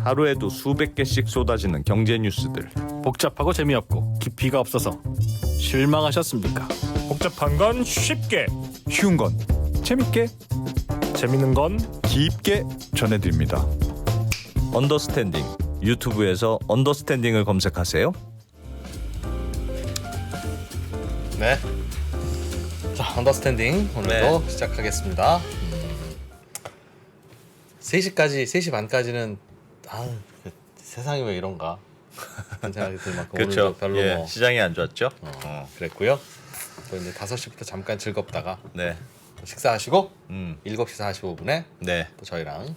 하루에도 수백 개씩 쏟아지는 경제 뉴스들. 복잡하고 재미없고 깊이가 없어서 실망하셨습니까? 복잡한 건 쉽게, 쉬운 건 재밌게, 재밌는 건 깊게 전해드립니다. 언더스탠딩. 유튜브에서 언더스탠딩을 검색하세요. 네. 자, 언더스탠딩 오늘도 시작하겠습니다. 3시까지, 3시 반까지는 세상이 왜 이런가 그런 생각이 들 만큼 그렇죠. 오늘도 별로 예, 시장이 안 좋았죠. 그랬고요. 또 이제 5시부터 잠깐 즐겁다가 네. 또 식사하시고 7시 45분에 네. 또 저희랑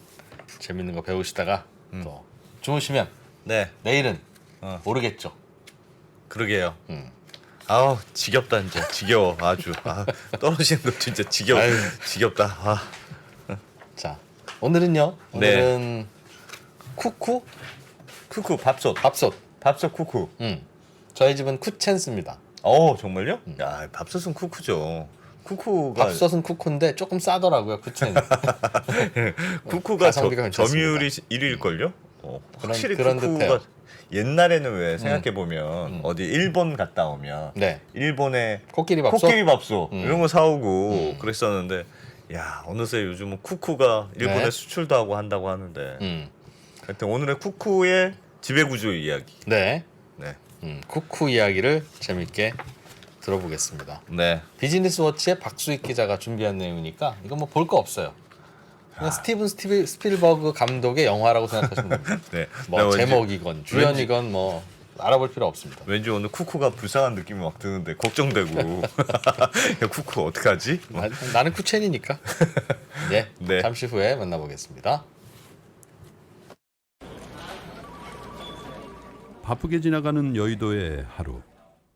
재밌는 거 배우시다가 또 주무시면 네. 내일은 모르겠죠. 그러게요. 아우 지겹다 이제. 지겨워 아주. 떨어지는 거 진짜 지겨워. 아유. 지겹다. 자, 오늘은요. 오늘은 쿠쿠 밥솥. 밥솥 쿠쿠. 저희 집은 쿠첸스입니다. 정말요? 야, 밥솥은 쿠쿠죠. 쿠쿠가 밥솥은 쿠쿠인데 조금 싸더라고요. 쿠첸. 쿠쿠가 가성비가 괜찮습니다. 점유율이 1위일 걸요. 확실히 그런 쿠쿠가 듯해요. 옛날에는 왜 생각해 보면 어디 일본 갔다 오면 네. 일본에 코끼리 밥솥. 코끼리 밥솥 이런 거 사오고 그랬었는데, 야 어느새 요즘은 쿠쿠가 일본에 네. 수출도 하고 한다고 하는데, 하여튼 오늘의 쿠쿠의 지배구조 이야기. 네. 네. 쿠쿠 이야기를 재밌게 들어보겠습니다. 네. 비즈니스 워치의 박수익 기자가 준비한 내용이니까 이건 뭐 볼 거 없어요. 그냥 스티븐 스필버그 감독의 영화라고 생각하시면 됩니다. 네. 뭐 나 왠지- 제목이건 주연이건 뭐 알아볼 필요 없습니다. 왠지 오늘 쿠쿠가 불쌍한 느낌이 막 드는데 걱정되고. 야, 쿠쿠 어떡하지? 나는 쿠첸이니까. 네, 네. 잠시 후에 만나보겠습니다. 바쁘게 지나가는 여의도의 하루.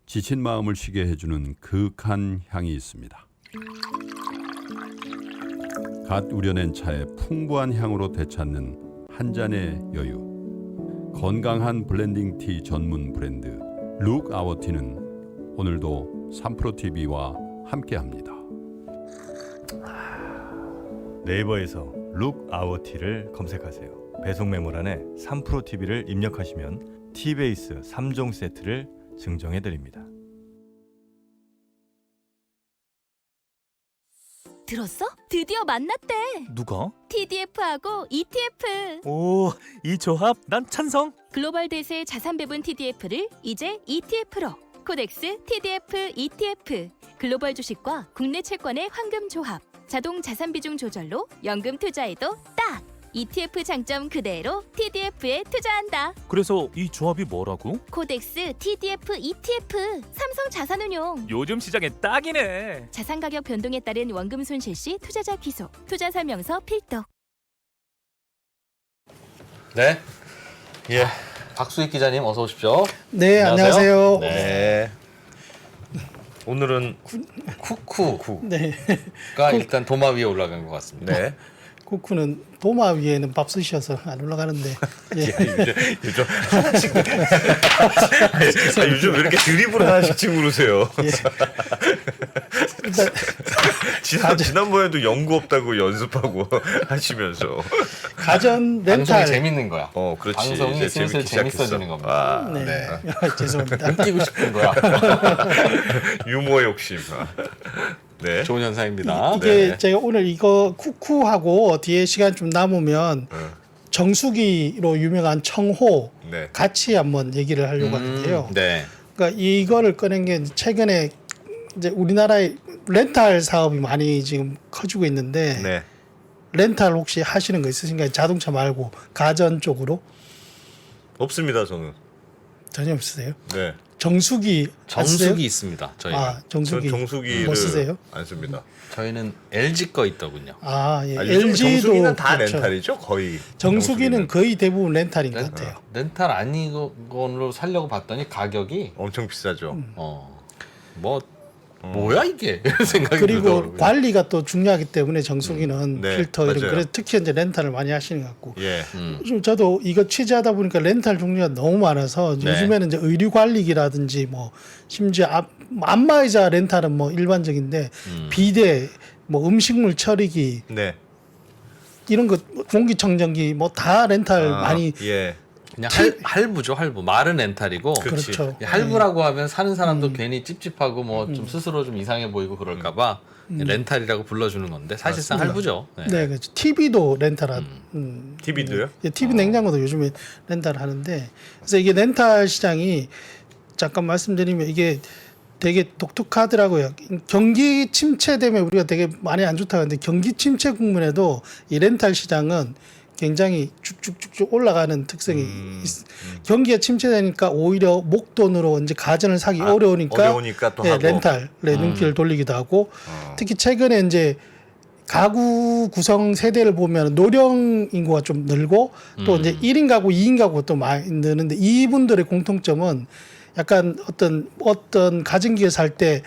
지친 마음을 쉬게 해주는 그윽한 향이 있습니다. 갓 우려낸 차의 풍부한 향으로 되찾는 한 잔의 여유. 건강한 블렌딩 티 전문 브랜드 룩 아워 티는 오늘도 3프로TV와 함께합니다. 네이버에서 룩 아워티를 검색하세요. 배송 메모란에 3프로TV를 입력하시면 티베이스 3종 세트를 증정해드립니다. 들었어? 드디어 만났대. 누가? TDF하고 ETF. 오, 이 조합 난 찬성. 글로벌 대세 자산 배분 TDF를 이제 ETF로. 코덱스 TDF ETF. 글로벌 주식과 국내 채권의 황금 조합. 자동 자산 비중 조절로 연금 투자에도 딱. ETF 장점 그대로 TDF에 투자한다. 그래서 이 조합이 뭐라고? 코덱스 TDF ETF. 삼성 자산운용. 요즘 시장에 딱이네. 자산 가격 변동에 따른 원금 손실 시 투자자 귀속. 투자 설명서 필독. 네, 예, 박수익 기자님 어서 오십시오. 네, 안녕하세요. 네, 오늘은 쿠쿠가 네. 일단 도마 위에 올라간 것 같습니다. 네. 쿠쿠는 도마 위에는 밥솥이어서 안 올라가는데. 예. 요즘 하나씩 요즘 왜 이렇게 드립을 하나씩 치고 그러세요? 일단 지난번에도 연구 없다고 연습하고 하시면서. 가전 방송이 렌탈. 재밌는 거야. 그렇지. 방송이 이제 슬슬 재밌기 재밌어지는 시작했어. 겁니다. 네. 죄송합니다. 웃기고 싶은 거야. 유머 욕심. 네. 좋은 현상입니다. 이게 네. 제가 오늘 이거 쿠쿠하고 뒤에 시간 좀 남으면 정수기로 유명한 청호 네. 같이 한번 얘기를 하려고 하는데요. 네. 그러니까 이거를 꺼낸 게 최근에 이제 우리나라에 렌탈 사업이 많이 지금 커지고 있는데 네. 렌탈 혹시 하시는 거 있으신가요? 자동차 말고 가전 쪽으로 없습니다, 저는. 전혀 없으세요? 네. 정수기 정수기 있습니다. 저희는. 정수기 전 정수기를 뭐 쓰세요? 안 씁니다. 저희는 LG 거 있더군요. 예. 요즘 LG도 정수기는 다 그렇죠. 렌탈이죠, 거의. 정수기는 거의 대부분 렌탈인 것 같아요. 렌탈 아닌 걸로 살려고 봤더니 가격이 엄청 비싸죠. 뭐야 이게 이런 생각이 그리고 들더라고요. 관리가 또 중요하기 때문에 정수기는 네, 필터 이런 거 맞아요. 그래서 특히 이제 렌탈을 많이 하시는 것 같고 예. 좀 저도 이거 취재하다 보니까 렌탈 종류가 너무 많아서 네. 요즘에는 이제 의류 관리기라든지 뭐 심지어 안마의자 렌탈은 뭐 일반적인데 비데 뭐 음식물 처리기 네. 이런 거 공기청정기 뭐 다 렌탈 많이 예. 그냥 할부죠, 할부. 말은 렌탈이고. 그렇죠. 할부라고 하면 사는 사람도 괜히 찝찝하고 뭐 좀 스스로 좀 이상해 보이고 그럴까봐 렌탈이라고 불러주는 건데 사실상 할부죠. 네. 네, 그렇죠. TV도 렌탈한. TV도요? 예, TV 냉장고도 요즘에 렌탈 하는데 그래서 이게 렌탈 시장이 잠깐 말씀드리면 이게 되게 독특하더라고요. 경기 침체되면 우리가 되게 많이 안 좋다고 하는데 경기 침체 국면에도 이 렌탈 시장은 굉장히 쭉쭉쭉쭉 올라가는 특성이 경기가 침체되니까 오히려 목돈으로 이제 가전을 사기 어려우니까 또 예, 하고. 렌탈 눈길을 돌리기도 하고 특히 최근에 이제 가구 구성 세대를 보면 노령 인구가 좀 늘고 또 이제 1인 가구, 2인 가구 또 많이 느는데 이분들의 공통점은 약간 어떤 가전기를 살 때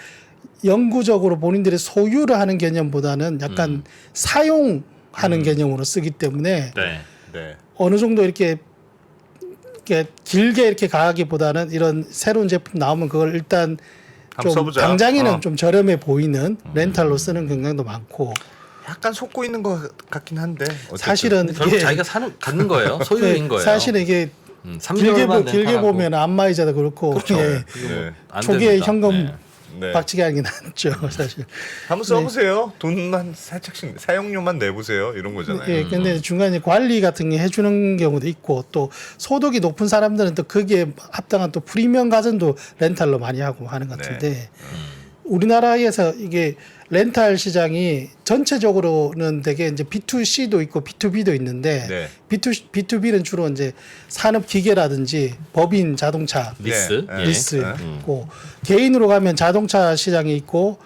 영구적으로 본인들이 소유를 하는 개념보다는 약간 사용하는 개념으로 쓰기 때문에 네. 네. 어느 정도 이렇게 길게 이렇게 가기보다는 이런 새로운 제품 나오면 그걸 일단 한번 좀 써보자. 당장에는 좀 저렴해 보이는 렌탈로 쓰는 경향도 많고 약간 속고 있는 것 같긴 한데 어쨌든. 사실은 결국 이게 자기가 갖는 거예요. 소유인 거예요. 사실은 이게 3개월만 길게 보면 안마의자도 그렇고 예, 네. 초기에 현금 네. 박치기 하는 게 낫죠 사실. 한번 써보세요. 돈만 살짝씩 사용료만 내보세요. 이런 거잖아요. 예, 근데 중간에 관리 같은 게 해주는 경우도 있고 또 소득이 높은 사람들은 또 거기에 합당한 또 프리미엄 가전도 렌탈로 많이 하고 하는 것 같은데 우리나라에서 이게 렌탈 시장이 전체적으로는 되게 이제 B2C도 있고 B2B도 있는데 네. B2B는 주로 이제 산업 기계라든지 법인 자동차 리스. 네. 예. 리스 있고 개인으로 가면 자동차 시장이 있고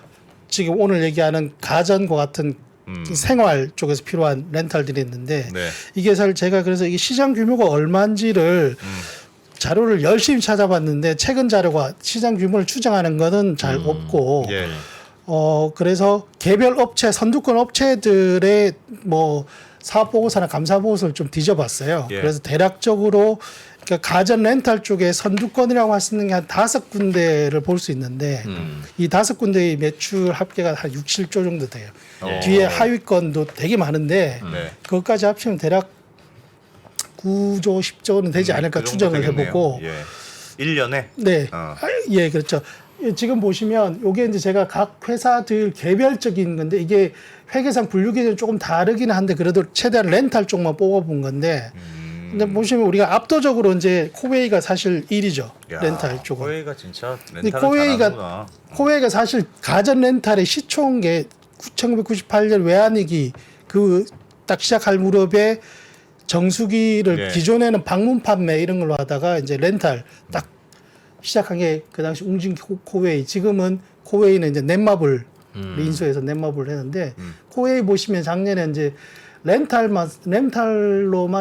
지금 오늘 얘기하는 가전과 같은 생활 쪽에서 필요한 렌탈들이 있는데 네. 이게 사실 제가 그래서 이게 시장 규모가 얼마인지를 자료를 열심히 찾아봤는데 최근 자료가 시장 규모를 추정하는 거는 잘 없고 예. 그래서 개별 업체 선두권 업체들의 뭐 사업 보고서나 감사 보고서를 좀 뒤져봤어요. 예. 그래서 대략적으로 그러니까 가전 렌탈 쪽에 선두권이라고 할 수 있는 게 한 5군데를 볼 수 있는데 이 5군데의 매출 합계가 한 6, 7조 정도 돼요. 뒤에 하위권도 되게 많은데 네. 그것까지 합치면 대략 9조, 10조는 되지 않을까 그 정도 추정을 되겠네요. 해보고 예. 1년에 네. 어. 예, 그렇죠. 예, 지금 보시면 요게 이제 제가 각 회사들 개별적인 건데 이게 회계상 분류 기준이 조금 다르긴 한데 그래도 최대한 렌탈 쪽만 뽑아본 건데 근데 보시면 우리가 압도적으로 이제 코웨이가 사실 1위죠. 야, 렌탈 쪽은. 코웨이가 진짜 근데 렌탈을 잘하는구나. 코웨이가 사실 가전 렌탈의 시초인 게 1998년 외환위기 그 딱 시작할 무렵에 정수기를 예. 기존에는 방문 판매 이런 걸로 하다가 이제 렌탈 딱 시작한 게 그 당시 웅진 코웨이. 지금은 코웨이는 이제 넷마블 인수해서 넷마블을 했는데 코웨이 보시면 작년에 이제 렌탈로만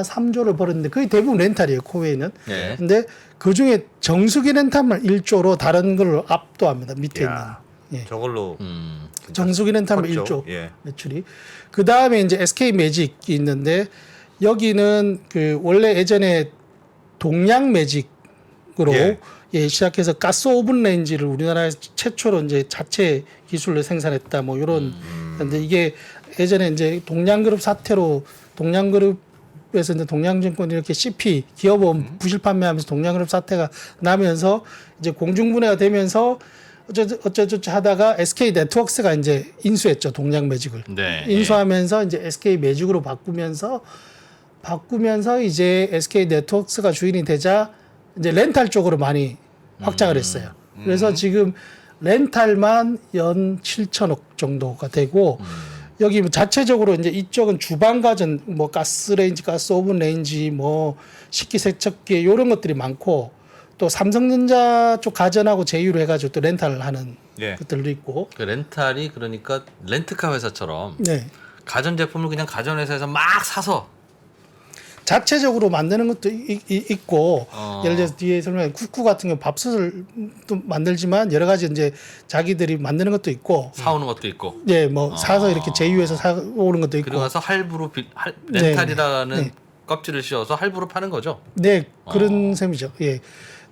3조를 벌었는데 거의 대부분 렌탈이에요. 코웨이는. 예. 근데 그 중에 정수기 렌탈만 1조로 다른 걸로 압도합니다. 밑에 야, 있는. 예. 저걸로 정수기 렌탈만 컸죠. 1조 예. 매출이. 그 다음에 이제 SK 매직이 있는데 여기는 그 원래 예전에 동양 매직으로 예. 예, 시작해서 가스 오븐 레인지를 우리나라에서 최초로 이제 자체 기술로 생산했다 뭐 이런 근데 이게 예전에 이제 동양그룹 사태로 동양그룹에서 이제 동양증권 이렇게 CP 기업원 부실 판매하면서 동양그룹 사태가 나면서 이제 공중분해가 되면서 어쩌저쩌 하다가 SK 네트워크스가 이제 인수했죠. 동양 매직을. 네. 인수하면서 이제 SK 매직으로 바꾸면서 이제 SK 네트워크스가 주인이 되자 이제 렌탈 쪽으로 많이 확장을 했어요. 그래서 지금 렌탈만 연 7천억 정도가 되고 여기 자체적으로 이제 이쪽은 주방 가전 뭐 가스 레인지, 가스 오븐 레인지 뭐 식기 세척기 이런 것들이 많고 또 삼성전자 쪽 가전하고 제휴를 해가지고 또 렌탈을 하는 예. 것들도 있고. 그 렌탈이 그러니까 렌트카 회사처럼 네. 가전 제품을 그냥 가전 회사에서 막 사서 자체적으로 만드는 것도 있고 예를 들어서 뒤에 설명한 쿠쿠 같은 경우 밥솥을 또 만들지만 여러 가지 이제 자기들이 만드는 것도 있고 사오는 것도 있고 예, 뭐 사서 이렇게 제휴해서 사오는 것도 있고 그리고 가서 할부로 렌탈이라는 네. 껍질을 씌워서 할부로 파는 거죠. 네, 그런 셈이죠. 예.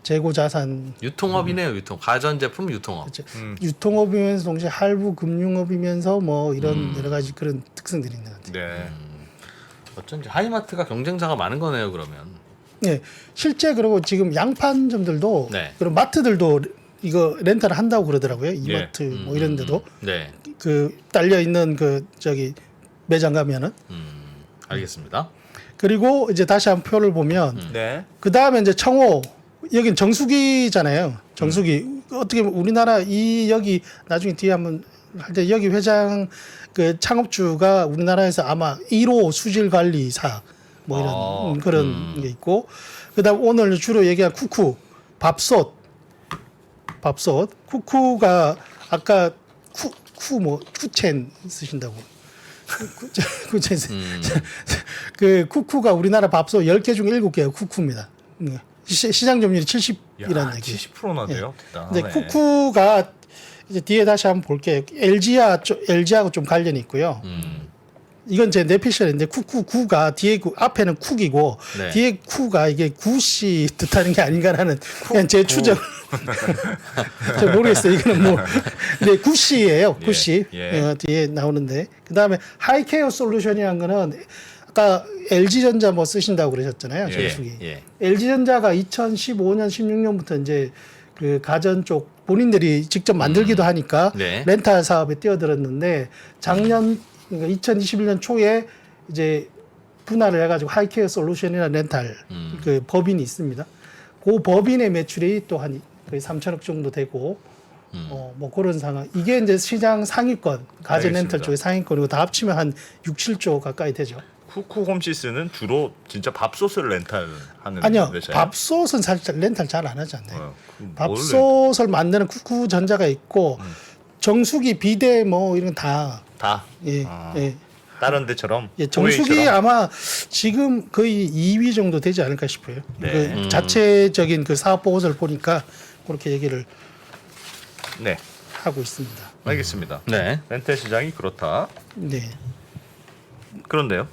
재고 자산 유통업이네요. 유통 가전 제품 유통업. 그렇죠. 유통업이면서 동시에 할부 금융업이면서 뭐 이런 여러 가지 그런 특성들이 있는 것 같아요. 네. 어쩐지 하이마트가 경쟁사가 많은 거네요. 그러면. 네, 실제 그리고 지금 양판점들도 네. 그리고 마트들도 이거 렌탈을 한다고 그러더라고요. 이마트 뭐 이런 데도 네. 그 딸려 있는 그 저기 매장 가면은. 알겠습니다. 그리고 이제 다시 한번 표를 보면 네. 그 다음에 이제 청호 여긴 정수기잖아요. 정수기 어떻게 보면 우리나라 이 여기 나중에 뒤에 한번 할 때 여기 회장 그 창업주가 우리나라에서 아마 1호 수질 관리사 뭐 이런 그런 게 있고 그다음 오늘 주로 얘기한 쿠쿠 밥솥 쿠쿠가 아까 뭐 쿠첸 쓰신다고 쿠첸 그 쿠쿠가 우리나라 밥솥 10개 중 7개가 쿠쿠입니다. 시장 점유율이 70이라는 얘기. 70%나 돼요. 근데 대단하네. 쿠쿠가 이제 뒤에 다시 한번 볼게요. LG하고 좀 관련이 있고요. 이건 제 내피셜인데 쿠쿠가 뒤에 앞에는 쿡이고 네. 뒤에 쿠가 이게 구씨 뜻하는 게 아닌가라는 그냥 제 추정. 잘 모르겠어요. 이거는 뭐 네, 구씨예요. 구씨 예. 뒤에 나오는데 그 다음에 하이케어 솔루션이라는 거는 아까 LG전자 뭐 쓰신다고 그러셨잖아요. 정수기. 예. LG전자가 2015년 16년부터 이제 그 가전 쪽 본인들이 직접 만들기도 하니까 네. 렌탈 사업에 뛰어들었는데 작년 그러니까 2021년 초에 이제 분할을 해가지고 하이케어 솔루션이라는 렌탈 그 법인이 있습니다. 그 법인의 매출이 또 한 거의 3천억 정도 되고 뭐 그런 상황. 이게 이제 시장 상위권 가전 렌탈 알겠습니다. 쪽의 상위권이고 다 합치면 한 6, 7조 가까이 되죠. 쿠쿠 홈시스는 주로 진짜 밥솥을 렌탈하는 아니요, 회사예요? 밥솥은 살짝 렌탈 잘 안 하지 않나요? 뭘 밥솥을 만드는 쿠쿠전자가 있고 정수기, 비데 뭐 이런 다 다 예, 예. 다른 데처럼 예, 정수기 호웨이처럼? 아마 지금 거의 2위 정도 되지 않을까 싶어요. 네. 그 자체적인 그 사업 보고서를 보니까 그렇게 얘기를 네, 하고 있습니다. 알겠습니다. 네. 렌탈 시장이 그렇다. 네. 그런데요?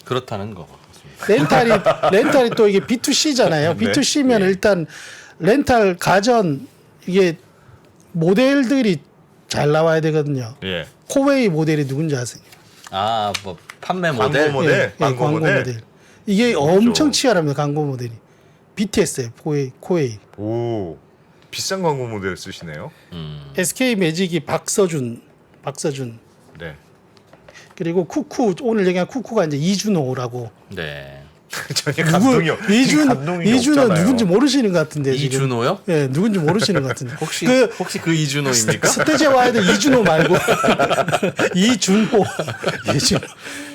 그렇다는 거 같습니다. 렌탈이 또 이게 B2C잖아요. 네. B2C면 예. 일단 렌탈 가전 이게 모델들이 잘 나와야 되거든요. 예. 코웨이 모델이 누군지 아세요? 아, 뭐 판매 광고 모델. 모델? 광고 모델. 이게 엄청 치열합니다. 광고 모델이. BTS예요. 코웨이. 오, 비싼 광고 모델 쓰시네요. SK 매직이 박서준. 네. 그리고 쿠쿠 오늘 얘기한 쿠쿠가 이제 이준호라고. 네. 전혀 감동이 없. 감동이 이준호 없잖아요. 누군지 모르시는 것 같은데 지금. 이준호요? 예, 누군지 모르시는 것 같은데. 혹시 그 이준호입니까? 스테제와이드 이준호 말고 이준호.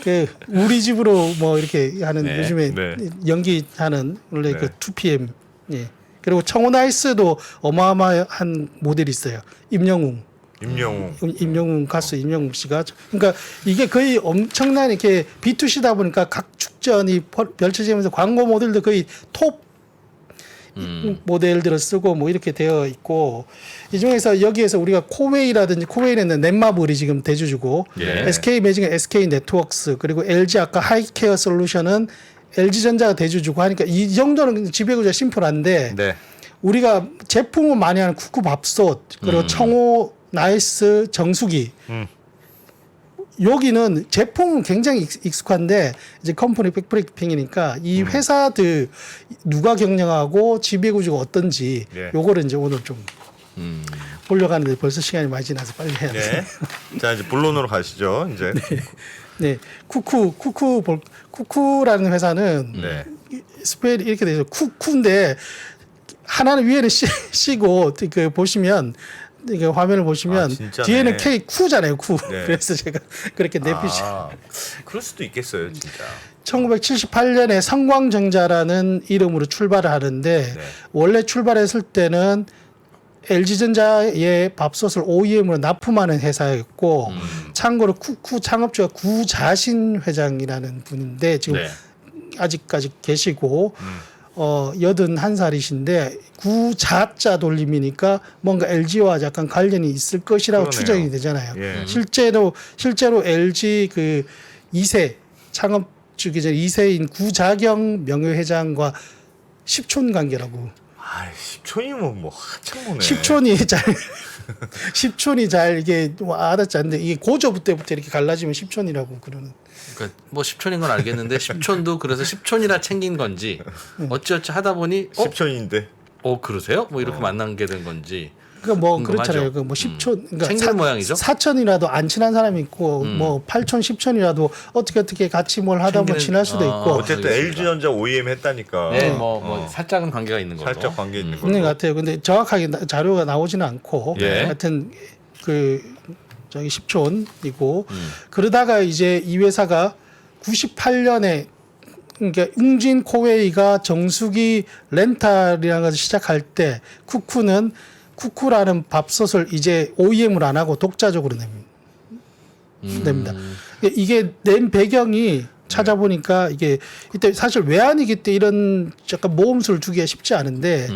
그 우리 집으로 뭐 이렇게 하는 네, 요즘에 네. 연기하는 원래 네. 그 2PM. 예. 그리고 청혼아이스도 어마어마한 모델이 있어요. 임영웅 가수 임영웅 씨가 그러니까 이게 거의 엄청난 이렇게 B2C다 보니까 각 축전이 펼쳐지면서 광고 모델도 거의 톱 모델들을 쓰고 뭐 이렇게 되어 있고 이 중에서 여기에서 우리가 코웨이라든지 코웨이는 넷마블이 지금 대주주고 예. SK 매직은 SK 네트워크스 그리고 LG 아까 하이케어 솔루션은 LG전자가 대주주고 하니까 이 정도는 지배구조가 심플한데 네. 우리가 제품을 많이 하는 쿠쿠 밥솥 그리고 청호 나이스 정수기 여기는 제품은 굉장히 익숙한데 이제 컴퍼니 백브레이킹이니까 이 회사들 누가 경영하고 지배구조가 어떤지 네. 요거를 이제 오늘 좀 보려가는데 벌써 시간이 많이 지나서 빨리 해야 돼요. 네. 자 이제 본론으로 가시죠. 이제. 네, 쿠쿠라는 회사는 네. 스펠이 이렇게 돼서 쿠쿠인데 하나는 위에는 C고 그 보시면 이게 화면을 보시면 아, 진짜네. 뒤에는 K 쿠잖아요, 쿠. 네. 그래서 제가 그렇게 내피시. 그럴 수도 있겠어요, 진짜. 1978년에 성광전자라는 이름으로 출발을 하는데 네. 원래 출발했을 때는 LG전자의 밥솥을 OEM으로 납품하는 회사였고 참고로 쿠쿠 창업주가 구자신 회장이라는 분인데 지금 네. 아직까지 계시고 81살이신데 구자자 돌림이니까 뭔가 LG와 약간 관련이 있을 것이라고 그러네요. 추정이 되잖아요. 예. 실제로 LG 그 2세 창업 주기 전 2세인 구자경 명예회장과 십촌 관계라고 아, 10촌이면 뭐 한참 보네. 10촌이 잘 10촌이 잘 이게 와닿지 않는데 이게 고조부 때부터 이렇게 갈라지면 10촌이라고 그러는. 그러니까 뭐 10촌인 건 알겠는데 10촌도 그래서 10촌이라 챙긴 건지 어찌어찌 하다 보니 10촌인데. 그러세요? 뭐 이렇게 만난 게 된 건지. 그러니까 뭐 궁금하죠. 그렇잖아요. 그 뭐 10촌 그러니까 챙기는 모양이죠. 4촌이라도 안 친한 사람이 있고 뭐 8촌 10촌이라도 어떻게 같이 뭘 하다 보면 챙기는- 친할 수도 있고 어쨌든 알겠습니다. LG전자 OEM 했다니까. 네, 뭐 살짝은 관계가 있는 거죠. 살짝 관계 있는 있는 것 걸로. 같아요. 근데 정확하게 자료가 나오지는 않고 예. 하여튼 그 저기 10촌이고 그러다가 이제 이 회사가 98년에 그러니까 웅진 코웨이가 정수기 렌탈이라는 것을 시작할 때 쿠쿠는 쿠쿠라는 밥솥을 이제 OEM을 안 하고 독자적으로 냅니다. 이게 낸 배경이 찾아보니까 이게 이때 사실 외환위기 때 이런 약간 모험수를 주기가 쉽지 않은데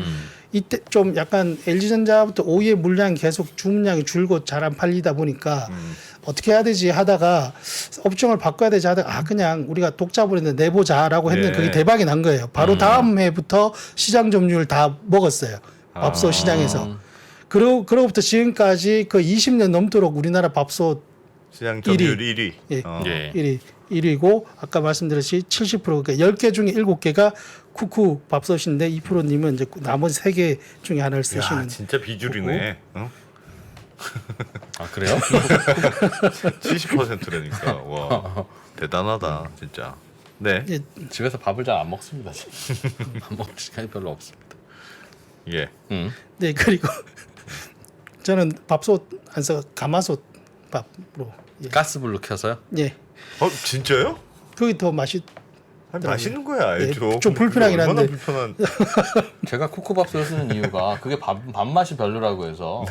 이때 좀 약간 LG전자부터 OEM 물량이 계속 주문량이 줄고 잘 안 팔리다 보니까 어떻게 해야 되지 하다가 업종을 바꿔야 되지 하다가 그냥 우리가 독자 브랜드 내보자라고 했는데 예. 그게 대박이 난 거예요. 바로 다음 해부터 시장 점유율 다 먹었어요. 밥솥 시장에서. 그러고부터 지금까지 그 20년 넘도록 우리나라 밥솥 시장 점유율 1위. 예. 예. 1위고 아까 말씀드렸듯이 70% 그러니까 10개 중에 7개가 쿠쿠 밥솥인데 2%님은 이제 나머지 3개 중에 하나를 야, 쓰시는 진짜 비주류네. 어? 아 그래요? 70%라니까. 와. 대단하다, 진짜. 네. 예. 집에서 밥을 잘 안 먹습니다. 안 먹을 시간이 별로 없습니다. 예. 네, 그리고 저는 밥솥 안 써 가마솥 밥으로 예. 가스불로 켜서요? 예. 진짜요? 그게 더 맛이 아니, 맛있는 거야, 예, 알죠. 좀 불편하긴 얼마나 한데. 불편한. 제가 쿠쿠밥솥을 쓰는 이유가 그게 밥맛이 별로라고 해서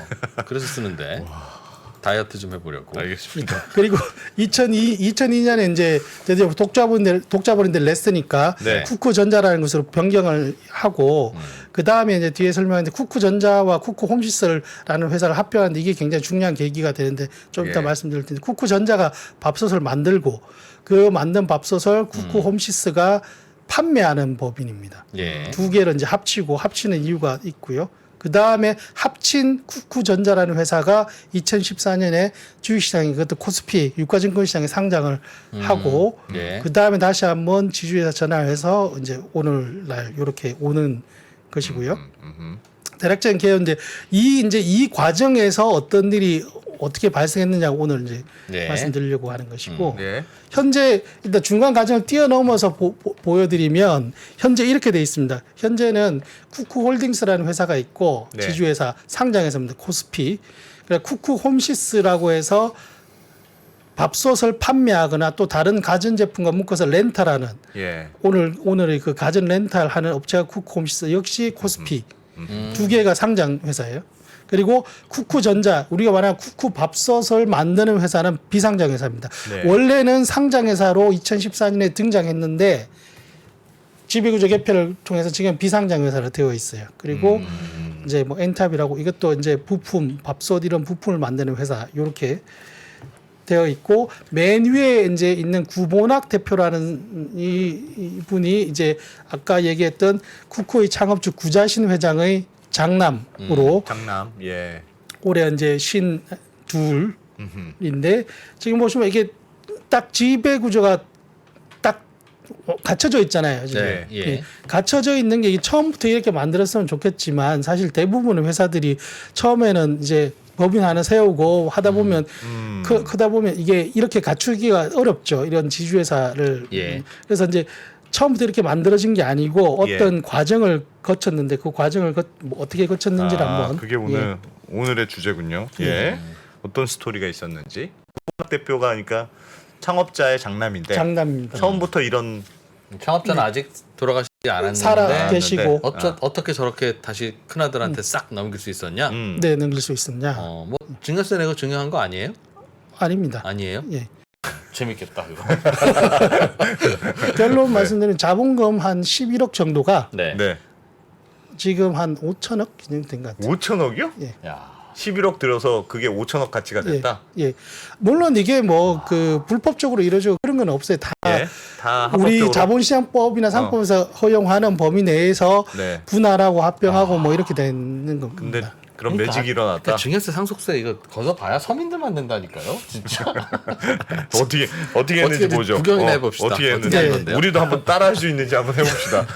그래서 쓰는데 다이어트 좀 해보려고. 알겠습니다. 그리고 2002년에 이제 드디어 독자 브랜드 레스니까 네. 쿠쿠전자라는 것으로 변경을 하고 그 다음에 이제 뒤에 설명했는데 쿠쿠전자와 쿠쿠홈시스라는 회사를 합병하는데 이게 굉장히 중요한 계기가 되는데 좀 이따 예. 말씀드릴 텐데 쿠쿠전자가 밥솥을 만들고 그 만든 밥솥을 쿠쿠홈시스가 판매하는 법인입니다. 예. 두 개를 이제 합치는 이유가 있고요. 그 다음에 합친 쿠쿠전자라는 회사가 2014년에 주식시장에 그것도 코스피 유가증권시장에 상장을 하고 예. 그 다음에 다시 한번 지주회사 전환해서 이제 오늘날 이렇게 오는 것이고요. 대략적인 개요인데 이 과정에서 어떤 일이 어떻게 발생했느냐고 오늘 이제 네. 말씀드리려고 하는 것이고 네. 현재 일단 중간 과정을 뛰어넘어서 보여드리면 현재 이렇게 돼 있습니다. 현재는 쿠쿠홀딩스라는 회사가 있고 네. 지주회사 상장회사입니다. 코스피. 그래서 쿠쿠홈시스라고 해서 밥솥을 판매하거나 또 다른 가전제품과 묶어서 렌탈하는 예. 오늘의 그 가전 렌탈하는 업체가 쿠쿠홈시스 역시 코스피 두 개가 상장 회사예요. 그리고 쿠쿠전자 우리가 말하는 쿠쿠 밥솥을 만드는 회사는 비상장 회사입니다. 네. 원래는 상장 회사로 2014년에 등장했는데 지배구조 개편을 통해서 지금 비상장 회사로 되어 있어요. 그리고 이제 뭐 엔탑이라고 이것도 이제 부품 밥솥 이런 부품을 만드는 회사 이렇게 되어 있고 맨 위에 이제 있는 구본학 대표라는 이분이 이제 아까 얘기했던 쿠쿠의 창업주 구자신 회장의 장남으로 장남. 예. 올해 이제 52인데 지금 보시면 이게 딱 지배 구조가 딱 갖춰져 있잖아요. 지금. 네, 예. 예. 갖춰져 있는 게 이게 처음부터 이렇게 만들었으면 좋겠지만 사실 대부분의 회사들이 처음에는 이제 법인 하나 세우고 하다 보면 크다 보면 이게 이렇게 갖추기가 어렵죠. 이런 지주회사를. 예. 그래서 이제 처음부터 이렇게 만들어진 게 아니고 어떤 예. 과정을 거쳤는데 그 과정을 뭐 어떻게 거쳤는지를 한번. 그게 오늘의 주제군요. 예. 어떤 스토리가 있었는지. 홍학 대표가 그러니까 창업자의 장남인데 장남입니다. 처음부터 이런 창업자는 아직 돌아가시지 않았는데 살아 계시고 어떻게 저렇게 다시 큰아들한테 싹 넘길 수 있었냐? 네 넘길 수 있었냐? 뭐 증여세 내고 중요한 거 아니에요? 아닙니다. 아니에요? 예. 재밌겠다 이거. 결론 말씀드리면 자본금 한 11억 정도가 네. 네. 지금 한 5천억 진행된 것 같아요. 5천억이요? 예. 야. 11억 들어서 그게 5천억 가치가 됐다. 예. 물론 이게 뭐 그 불법적으로 이루어지고 그런 건 없어요. 다 예. 다 우리 합법적으로. 자본시장법이나 상법에서 허용하는 범위 내에서 네. 분할하고 합병하고 뭐 이렇게 되는 겁니다. 근데 그런 그러니까 매직이 일어났다. 그러니까 증여세 상속세 이거 걷어봐야 서민들만 된다니까요. 진짜. 어떻게 했는지 어떻게 보죠. 구경이나 해봅시다. 어떻게 했는지. 어떻게 한 건데요? 우리도 한번 따라할 수 있는지 한번 해봅시다.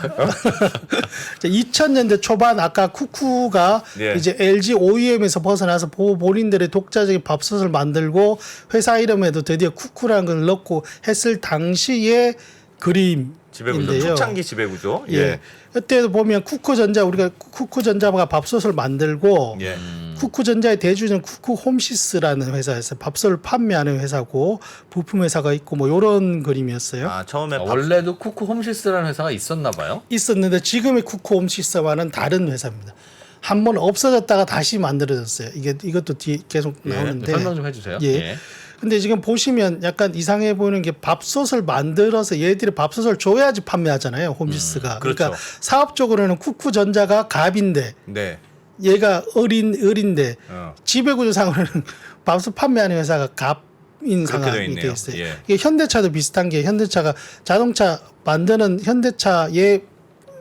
2000년대 초반 아까 쿠쿠가 예. 이제 LG OEM에서 벗어나서 본인들의 독자적인 밥솥을 만들고 회사 이름에도 드디어 쿠쿠라는 걸 넣고 했을 당시의 그림인데요. 지배구조, 초창기 지배구조. 예. 예. 그때도 보면 쿠쿠전자 우리가 쿠쿠전자가 밥솥을 만들고 예. 쿠쿠전자의 대주주는 쿠쿠홈시스라는 회사에서 밥솥을 판매하는 회사고 부품 회사가 있고 뭐 이런 그림이었어요. 아 처음에 원래도 쿠쿠 홈시스라는 회사가 있었나 봐요. 있었는데 지금의 쿠쿠홈시스와는 다른 회사입니다. 한 번 없어졌다가 다시 만들어졌어요. 이것도 뒤에 계속 나오는데. 설명 좀 해주세요. 예. 근데 지금 보시면 약간 이상해 보이는 게 밥솥을 만들어서 얘들이 밥솥을 줘야지 판매하잖아요. 홈시스가. 그렇죠. 그러니까 사업적으로는 쿠쿠전자가 갑인데 네. 얘가 을인데 어. 지배구조상으로는 밥솥 판매하는 회사가 갑인 그렇게 상황이 돼 되어 있네요. 있어요. 예. 이게 현대차도 비슷한 게 현대차가 자동차 만드는 현대차의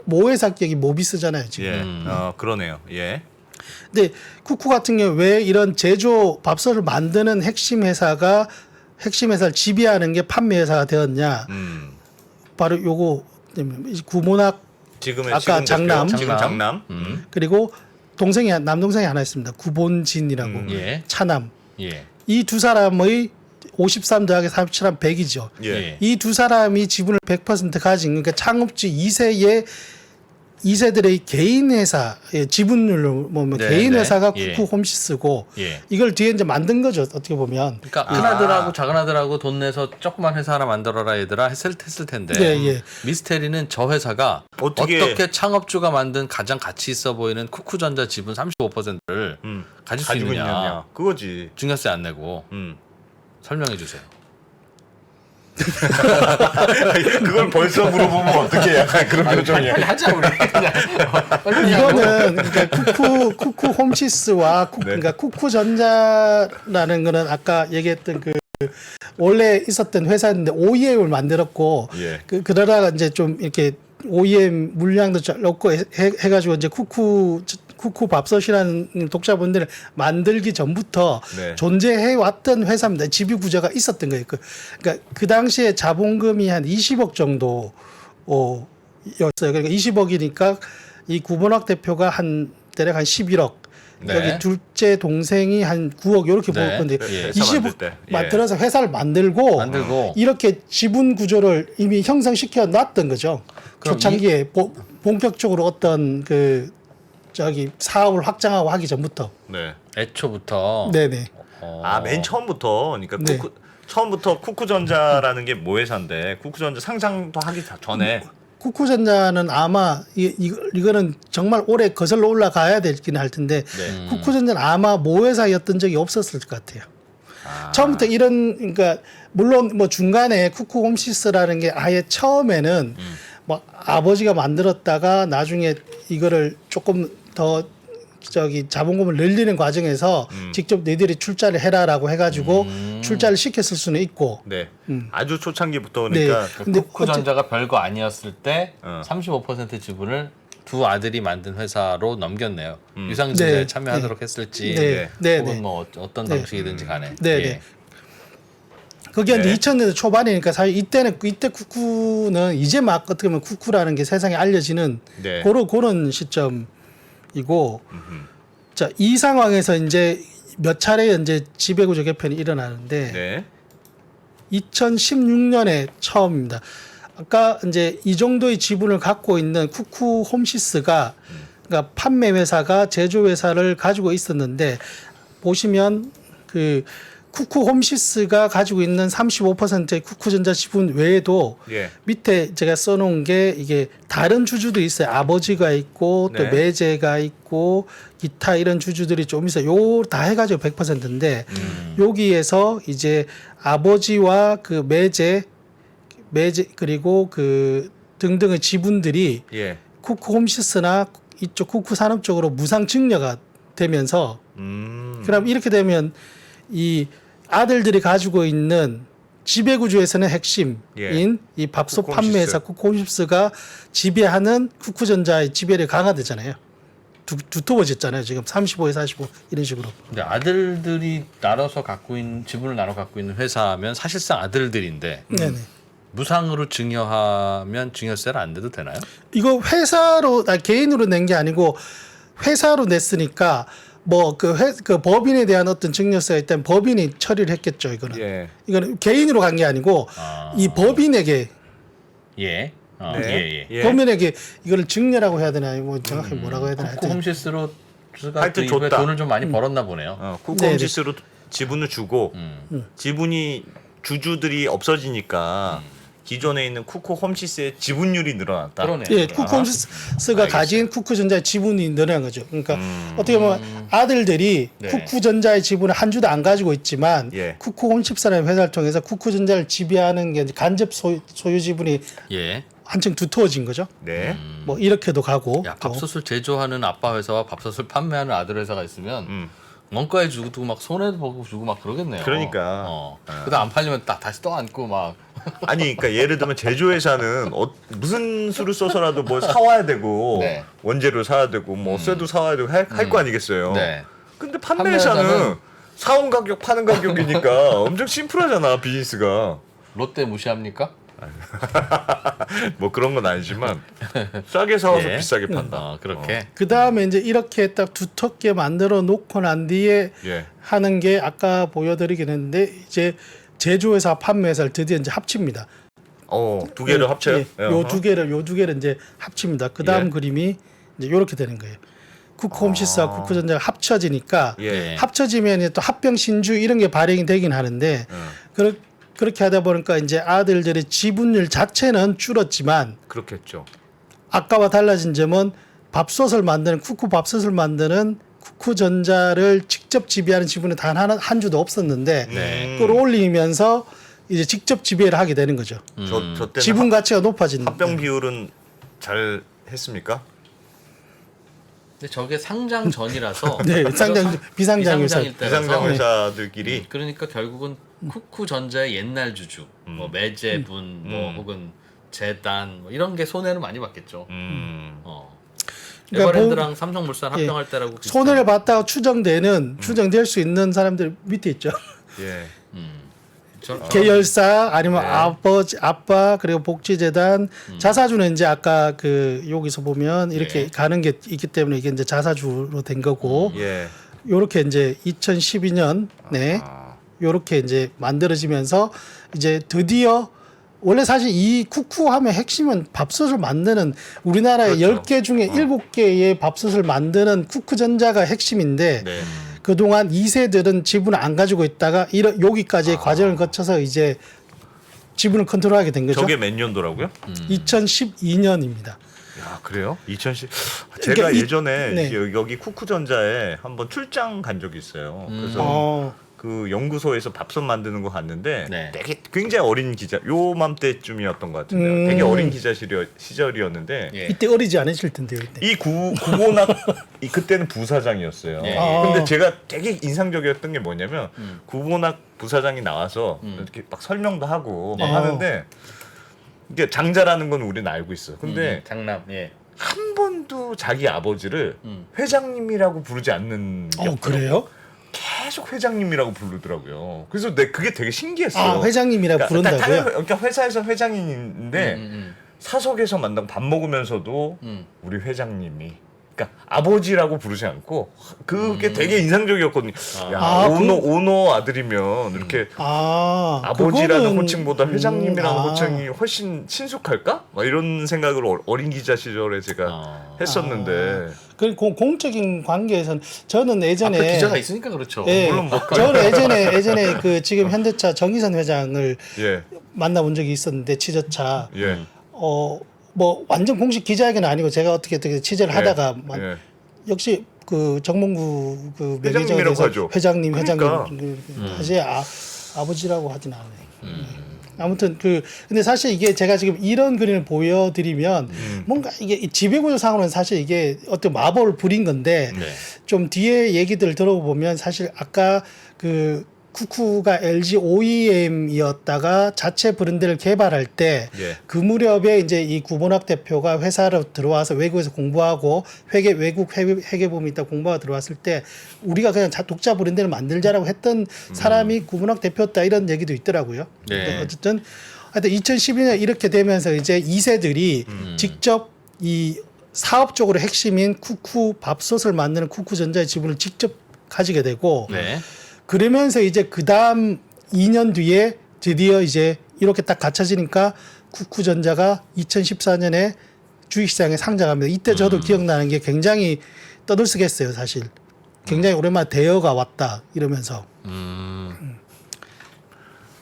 모회사격이 모비스잖아요. 지금. 예. 그러네요. 예. 근데 쿠쿠 같은 경우 왜 이런 제조 밥솥을 만드는 핵심 회사를 지배하는 게 판매 회사가 되었냐? 바로 요거 구모낙 지금의 아까 지금 장남. 대표, 지금 장남. 그리고 남동생이 하나 있습니다. 구본진이라고 예. 차남. 예. 이 두 사람의 53 더하기 37하면 100이죠. 예. 이 두 사람이 지분을 100% 가진 그러니까 창업주 2세들의 개인 회사의 지분율로 보면 네, 개인 네. 회사가 예. 쿠쿠 홈시스고 예. 이걸 뒤에 이제 만든 거죠. 어떻게 보면. 그러니까 큰 아들하고 작은 아들하고 돈 내서 조그만 회사 하나 만들어라 얘들아 했을 텐데 예. 미스테리는 저 회사가 어떻게 창업주가 만든 가장 가치 있어 보이는 쿠쿠전자 지분 35%를 가질 수 가지고 있느냐. 있느냐. 그거지. 증여세 안 내고 설명해 주세요. 그걸 벌써 물어보면 어떻게 약간 그런 표정이야. 빨리 하자 우리 그냥. 빨리 이거는 그러니까 쿠쿠 홈시스와 네. 그러니까 쿠쿠전자라는 거는 아까 얘기했던 그 원래 있었던 회사인데 OEM을 만들었고 예. 그러다가 이제 좀 이렇게 OEM 물량도 넣고 해가지고 이제 쿠쿠 밥솥이라는 독자분들을 만들기 전부터 네. 존재해 왔던 회사입니다. 지배 구조가 있었던 거예요. 그러니까 그 당시에 자본금이 한 20억 정도였어요. 그러니까 20억이니까 이 구본학 대표가 대략 한 11억. 네. 여기 둘째 동생이 한 9억 이렇게 볼 네. 건데 예. 회사 만들 때. 예. 만들어서 회사를 만들고 이렇게 지분 구조를 이미 형성시켜 놨던 거죠. 그럼 초창기에 본격적으로 어떤 사업을 확장하고 하기 전부터. 네. 애초부터. 네네. 맨 처음부터 그러니까 네. 처음부터 쿠쿠전자라는 게 모회사인데 쿠쿠전자 상장도 하기 전에 쿠쿠전자는 아마 이거는 정말 오래 거슬러 올라가야 되긴 할 텐데 네. 쿠쿠전자는 아마 모회사였던 적이 없었을 것 같아요. 처음부터 그러니까 물론 뭐 중간에 쿠쿠홈시스라는 게 아예 처음에는 뭐 아버지가 만들었다가 나중에 이거를 조금 더 자본금을 늘리는 과정에서 직접 너희들이 출자를 해라라고 해가지고 출자를 시켰을 수는 있고. 네. 아주 초창기부터 그러니까 근데 쿠쿠전자가 별거 아니었을 때 35% 35% 지분을 두 아들이 만든 회사로 넘겼네요. 유상증자에 네. 참여하도록 했을지 네. 혹은 뭐 어떤 방식이든지 간에. 네. 예. 그게 네. 이제 2000년대 초반이니까 사실 이때 쿠쿠는 이제 막 어떻게 보면 쿠쿠라는 게 세상에 알려지는 네. 그런 시점이고 자, 이 상황에서 이제 몇 차례 이제 지배구조 개편이 일어나는데 네. 2016년에 처음입니다. 아까 이제 이 정도의 지분을 갖고 있는 쿠쿠 홈시스가 그러니까 판매 회사가 제조 회사를 가지고 있었는데 보시면 그 쿠쿠 홈시스가 가지고 있는 35%의 쿠쿠전자 지분 외에도 예. 밑에 제가 써놓은 게 이게 다른 주주도 있어요. 아버지가 있고 또 네. 매제가 있고 기타 이런 주주들이 좀 있어요. 요 다 해가지고 100%인데 여기에서 이제 아버지와 그 매제 그리고 그 등등의 지분들이 예. 쿠쿠 홈시스나 이쪽 쿠쿠 산업 쪽으로 무상 증여가 되면서 그럼 이렇게 되면 이 아들들이 가지고 있는 지배구조에서는 핵심인 이 밥솥 쿠쿠홈시스. 판매회사 쿠쿠홈시스가 지배하는 쿠쿠전자의 지배력이 강화되잖아요. 두터워졌잖아요. 지금 35에 45 이런 식으로. 근데 아들들이 나눠서 갖고 있는 지분을 나눠 갖고 있는 회사면 사실상 아들들인데 네네. 무상으로 증여하면 증여세를 안 내도 되나요? 이거 회사로 개인으로 낸 게 아니고 회사로 냈으니까 뭐 그 법인에 대한 어떤 증여세가 있다면 법인이 처리를 했겠죠. 이거는 예. 이거는 개인으로 간 게 아니고 이 법인에게 예. 네. 예. 법인에게 이거를 증여라고 해야 되나 뭐 정확히 뭐라고 해야 되나 하여튼 쿠쿠홈시스로 하여튼 이후에 줬다. 돈을 좀 많이 벌었나 보네요. 쿠쿠홈시스로 지분을 주고 지분이 주주들이 없어지니까 기존에 있는 쿠쿠홈시스의 지분율이 늘어났다. 그러네. 예, 쿠쿠홈시스가 가진 쿠쿠전자의 지분이 늘어난 거죠. 그러니까 어떻게 보면 아들들이 네. 쿠쿠전자의 지분을 한 주도 안 가지고 있지만 예. 쿠쿠홈십사라는 회사를 통해서 쿠쿠전자를 지배하는 게 이제 간접 소유 지분이 예. 한층 두터워진 거죠. 네. 뭐 이렇게도 가고. 야, 또. 밥솥을 제조하는 아빠 회사와 밥솥을 판매하는 아들 회사가 있으면 원가에 주고 막 손해도 보고 주고 막 그러겠네요. 그러니까. 그다음 안 팔리면 다시 또 안고 막. 아니, 그러니까 예를 들면 제조회사는 무슨 수를 써서라도 뭘 사와야 되고 네. 원재료 사야 되고 뭐 쇠도 사와야 되고 할 거 아니겠어요. 네. 근데 판매회사는 판매회사는 사온 가격 파는 가격이니까 엄청 심플하잖아 비즈니스가. 롯데 무시합니까? 뭐 그런 건 아니지만 싸게 사와서 예. 비싸게 판다. 그렇게. 그 다음에 이제 이렇게 딱 두텁게 만들어 놓고 난 뒤에 예. 하는 게 아까 보여드리긴 했는데 이제 제조회사 판매회사를 드디어 이제 합칩니다. 두 개를 합쳐요? 예, 요 두 개를 이제 합칩니다. 그 다음 예. 그림이 이제 이렇게 되는 거예요. 쿠쿠홈시스와 쿠쿠전자가 합쳐지니까 예. 합쳐지면 이제 또 합병 신주 이런 게 발행이 되긴 하는데 그렇게 하다 보니까 이제 아들들의 지분율 자체는 줄었지만 그렇겠죠. 아까와 달라진 점은 밥솥을 만드는 쿠쿠 밥솥을 만드는 쿠쿠전자를 직접 지배하는 지분이 단 한 주도 없었는데 네. 끌어올리면서 이제 직접 지배를 하게 되는 거죠. 저 때는 지분 가치가 높아지는. 합병 비율은 잘 했습니까? 근데 저게 상장 전이라서 네, 상장 비상장 회사. 비상장일 때라서 비상장 회사들끼리 그러니까 결국은 쿠쿠전자의 옛날 주주, 뭐 매제분, 뭐 혹은 재단 뭐 이런 게 손해를 많이 봤겠죠. 그러니까 에버랜드랑 삼성물산 합병할 때라고 비슷한. 손해를 봤다가 추정될 수 있는 사람들 밑에 있죠. 예. 계열사 아니면 네. 아빠 그리고 복지재단 자사주는 이제 아까 그 여기서 보면 이렇게 네. 가는 게 있기 때문에 이게 이제 자사주로 된 거고 예. 요렇게 이제 2012년에 요렇게 이제 만들어지면서 이제 드디어 원래 사실 이 쿠쿠함의 핵심은 밥솥을 만드는 우리나라의 그렇죠. 10개 중에 7개의 밥솥을 만드는 쿠쿠전자가 핵심인데 네. 그동안 2세들은 지분을 안 가지고 있다가 여기까지의 과정을 거쳐서 이제 지분을 컨트롤하게 된 거죠. 저게 몇 년도라고요? 2012년입니다. 야, 그래요? 2010. 제가 그러니까 예전에 네. 여기 쿠쿠전자에 한번 출장 간 적이 있어요. 그래서 그 연구소에서 밥솥 만드는 거 갔는데 네. 되게 굉장히 어린 기자 요맘때쯤이었던 것 같은데요. 되게 어린 시절이었는데 예. 이때 어리지 않으실 텐데요. 그때. 이 구본학 그때는 부사장이었어요. 예. 근데 제가 되게 인상적이었던 게 뭐냐면 구본학 부사장이 나와서 이렇게 막 설명도 하고 막 하는데 이게 장자라는 건 우리는 알고 있어. 근데 장남. 예. 한 번도 자기 아버지를 회장님이라고 부르지 않는 게 없더라고요. 그래요? 계속 회장님이라고 부르더라고요. 그래서 그게 되게 신기했어요. 회장님이라고 부른다고요? 그러니까 회사에서 회장인데 사석에서 만나고 밥 먹으면서도 우리 회장님이 그러니까 아버지라고 부르지 않고 그게 되게 인상적이었거든요. 야, 오너 아들이면 이렇게 아버지라는 그거는, 호칭보다 회장님이라는 호칭이 훨씬 친숙할까? 막 이런 생각을 어린 기자 시절에 제가 했었는데 그 공적인 관계에서는 저는 예전에 앞에 기자가 있으니까 그렇죠. 예, 물론 뭐 저는 예전에 그 지금 현대차 정의선 회장을 예, 만나본 적이 있었는데 취재차 예, 뭐 완전 공식 기자회견은 아니고 제가 어떻게 취재를 하다가 예. 역시 그 정몽구 그 회장님이라고 매니저에서 하죠. 회장님 그러니까. 사실 아버지라고 하진 않아요. 아무튼 근데 사실 이게 제가 지금 이런 그림을 보여드리면 뭔가 이게 지배구조상으로는 사실 이게 어떤 마법을 부린 건데 네. 좀 뒤에 얘기들 들어보면 사실 아까 쿠쿠가 LG OEM이었다가 자체 브랜드를 개발할 때 그 예. 무렵에 이제 이 구본학 대표가 회사로 들어와서 외국에서 공부하고 외국 회계부문이 있다 공부하고 들어왔을 때 우리가 그냥 독자 브랜드를 만들자라고 했던 사람이 구본학 대표였다 이런 얘기도 있더라고요. 네. 어쨌든 하여튼 2012년 이렇게 되면서 이제 2세들이 직접 이 사업적으로 핵심인 쿠쿠 밥솥을 만드는 쿠쿠전자의 지분을 직접 가지게 되고 네. 그러면서 이제 그 다음 2년 뒤에 드디어 이제 이렇게 딱 갖춰지니까 쿠쿠전자가 2014년에 주식시장에 상장합니다. 이때 저도 기억나는 게 굉장히 떠들썩했어요, 사실. 굉장히 오랜만에 대여가 왔다 이러면서.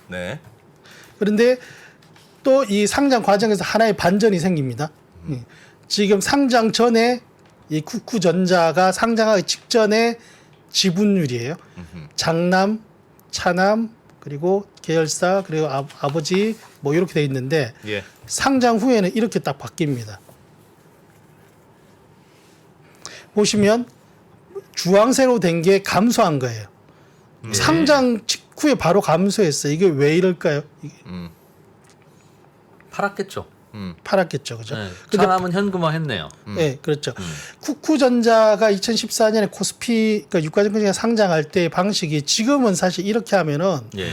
네. 그런데 또 이 상장 과정에서 하나의 반전이 생깁니다. 지금 상장 전에 이 쿠쿠전자가 상장하기 직전에 지분율이에요. 장남, 차남, 그리고 계열사, 그리고 아버지 뭐 이렇게 돼 있는데 예. 상장 후에는 이렇게 딱 바뀝니다. 보시면 주황색으로 된 게 감소한 거예요. 상장 직후에 바로 감소했어요. 이게 왜 이럴까요? 이게 팔았겠죠. 팔았겠죠, 그죠? 네. 근데 차남은 현금화했네요. 네, 그렇죠. 쿠쿠전자가 2014년에 코스피 그러니까 유가증권시장에 상장할 때 방식이 지금은 사실 이렇게 하면은 예.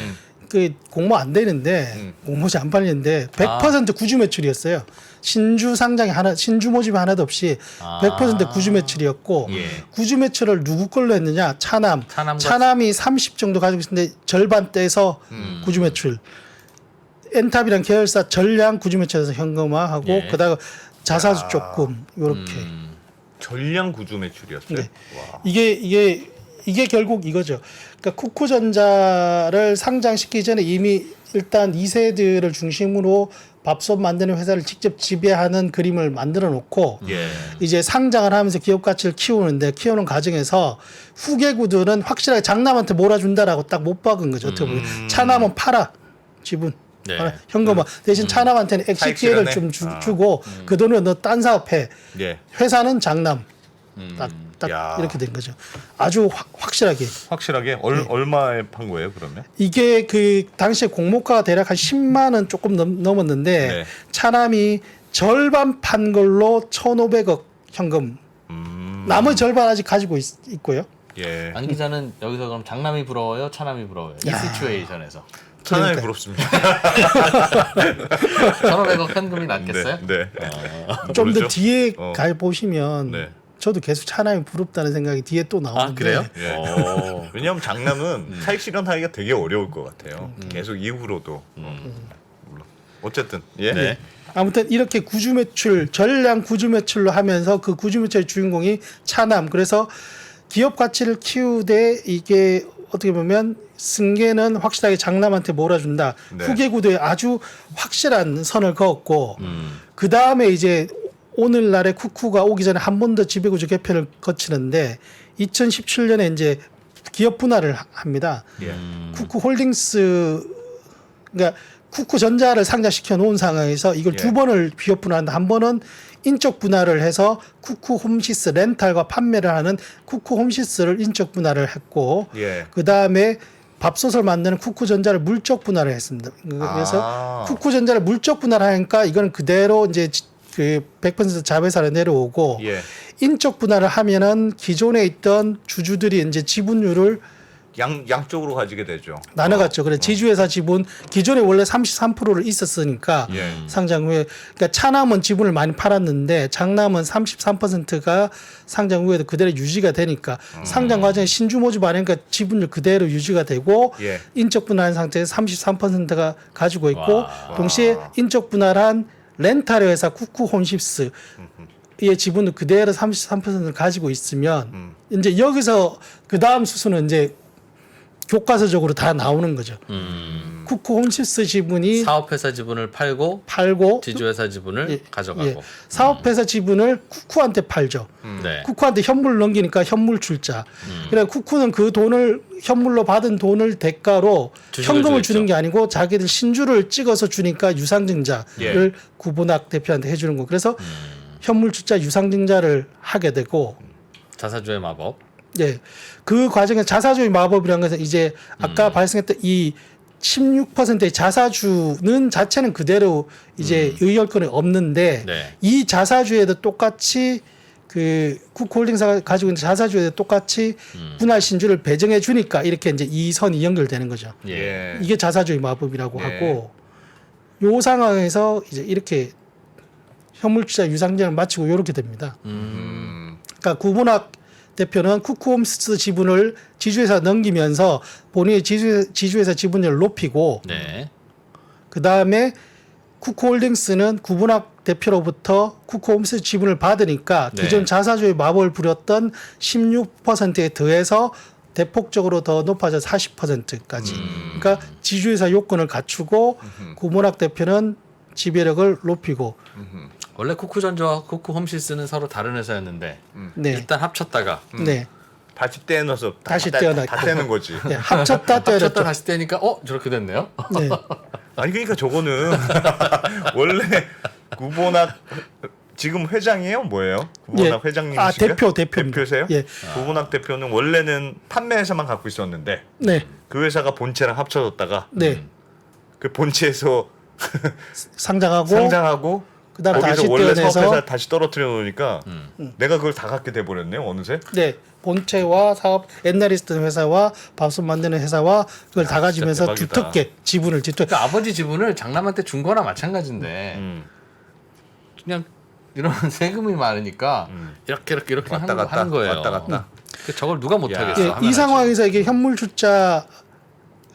그 공모 안 되는데 공모지 안 팔리는데 100% 구주 매출이었어요. 신주 상장이 하나, 신주 모집이 하나도 없이 100% 구주 매출이었고 예. 구주 매출을 누구 걸로 했느냐? 차남이 30 정도 가지고 있었는데 절반 떼서 구주 매출. 엔탑이랑 계열사 전량 구주 매출에서 현금화하고 예. 그다음 자사주 조금 요렇게. 전량 구주 매출이었어요. 네. 와. 이게 결국 이거죠. 그러니까 쿠쿠전자를 상장시키기 전에 이미 일단 2세들을 중심으로 밥솥 만드는 회사를 직접 지배하는 그림을 만들어 놓고 예. 이제 상장을 하면서 기업 가치를 키우는 과정에서 후계구들은 확실하게 장남한테 몰아준다라고 딱 못 박은 거죠. 어떻게 보면 차남은 팔아 지분. 네. 현금화 대신 차남한테는 차익 엑시티를 실현해? 좀 주고 그 돈을 너 딴 사업해. 예. 회사는 장남. 딱 야. 이렇게 된 거죠. 아주 확실하게. 확실하게 네. 얼마에 판 거예요, 그러면? 이게 그 당시에 공모가가 대략 한 10만 원 조금 넘었는데 네. 차남이 절반 판 걸로 1,500억 현금. 나머지 절반 아직 가지고 있고요. 예. 안 기자는 여기서 그럼 장남이 부러워요, 차남이 부러워요? 이 시츄에이션에서 차남이 그러니까요. 부럽습니다. 1,500억 현금이 낫겠어요? 네. 좀 더 모르죠? 뒤에 어. 가 보시면 네. 저도 계속 차남이 부럽다는 생각이 뒤에 또 나오는데. 아 그래요? 예. 왜냐하면 장남은 차익 실현하기가 되게 어려울 것 같아요. 계속 이후로도. 물론. 어쨌든 예. 네. 아무튼 이렇게 구주 매출 전량 구주 매출로 하면서 그 구주 매출의 주인공이 차남. 그래서 기업 가치를 키우되 이게 어떻게 보면 승계는 확실하게 장남한테 몰아준다. 네. 후계구도에 아주 확실한 선을 그었고 그 다음에 이제 오늘날의 쿠쿠가 오기 전에 한 번 더 지배구조 개편을 거치는데 2017년에 이제 기업 분할을 합니다. 예. 쿠쿠홀딩스 그러니까 쿠쿠전자를 상장시켜 놓은 상황에서 이걸 예. 두 번을 기업 분할하는데 한 번은 인적 분할을 해서 쿠쿠홈시스 렌탈과 판매를 하는 쿠쿠홈시스를 인적 분할을 했고 예. 그 다음에 밥솥을 만드는 쿠쿠전자를 물적 분할을 했습니다. 그래서 아. 쿠쿠전자를 물적 분할하니까 이거는 그대로 이제 그 100% 자회사로 내려오고 예. 인적 분할을 하면은 기존에 있던 주주들이 이제 지분율을 양쪽으로 가지게 되죠. 나눠갔죠. 그래 지주회사 지분 기존에 원래 33%를 있었으니까 예. 상장 후에 그러니까 차남은 지분을 많이 팔았는데 장남은 33%가 상장 후에도 그대로 유지가 되니까 상장 과정에 신주 모집 안 하니까 지분율 그대로 유지가 되고 예. 인적 분할한 상태에서 33%가 가지고 있고 와. 동시에 인적 분할한 렌탈 회사 쿠쿠홈십스 의 지분도 그대로 33%를 가지고 있으면 이제 여기서 그 다음 수순은 이제 교과서적으로 다 나오는 거죠. 쿠쿠 홈시스 지분이 사업회사 지분을 팔고 팔고 지주회사 지분을 예, 가져가고. 예. 사업회사 지분을 쿠쿠한테 팔죠. 네. 쿠쿠한테 현물을 넘기니까 현물 출자. 그래 쿠쿠는 그 돈을 현물로 받은 돈을 대가로 주식을 현금을 주겠죠. 주는 게 아니고 자기들 신주를 찍어서 주니까 유상증자를 예. 구본학 대표한테 해주는 거. 그래서 현물 출자 유상증자를 하게 되고, 자사주의 마법. 예, 그 과정에 자사주의 마법이라는 것은 이제 아까 발생했던 이 16%의 자사주는 자체는 그대로 이제 의결권이 없는데 네. 이 자사주에도 똑같이 그 쿠쿠홀딩사가 가지고 있는 자사주에도 똑같이 분할 신주를 배정해 주니까 이렇게 이제 이 선이 연결되는 거죠. 예. 이게 자사주의 마법이라고 예. 하고, 요 상황에서 이제 이렇게 현물주자 유상증을 마치고 이렇게 됩니다. 그러니까 구본학 대표는 쿠쿠홈스 지분을 지주회사 넘기면서 본인의 지주회사 지분율을 높이고, 네. 그 다음에 쿠쿠홀딩스는 구본학 대표로부터 쿠쿠홈스 지분을 받으니까 네. 기존 자사주의 마법을 부렸던 16%에 더해서 대폭적으로 더 높아져 40%까지. 그러니까 지주회사 요건을 갖추고 구본학 대표는 지배력을 높이고. 원래 쿠쿠전자와 쿠쿠홈시스는 서로 다른 회사였는데 네. 일단 합쳤다가 네. 다시 떼어넣어서 다시 떼어놨고. 다 떼는 거지. 네. 합쳤다 합쳤다 떼어졌죠. 다시 떼니까 저렇게 됐네요. 네. 아니 그러니까 저거는 원래 구본학 지금 회장이에요? 뭐예요? 구본학 회장님이신가? 대표입니다. 대표세요? 예. 구본학 대표는 원래는 판매회사만 갖고 있었는데 네. 그 회사가 본체랑 합쳐졌다가 네. 그 본체에서 상장하고 상장하고 그다음에 거기서 다시 원래 떼어내서 사업회사 다시 떨어뜨려 놓으니까 내가 그걸 다 갖게 돼 버렸네요 어느새. 네. 본체와 사업 옛날에 있었던 회사와 밥솥 만드는 회사와 그걸 다 가지면서 진짜 대박이다. 두텁게 지분을 뒤덮게. 그러니까 아버지 지분을 장남한테 준 거나 마찬가지인데 그냥 이런 세금이 많으니까 이렇게 왔다 갔다 하는 거예요. 왔다 갔다. 그 저걸 누가 못 하겠어? 예, 하면 이 하지. 상황에서 이게 현물 출자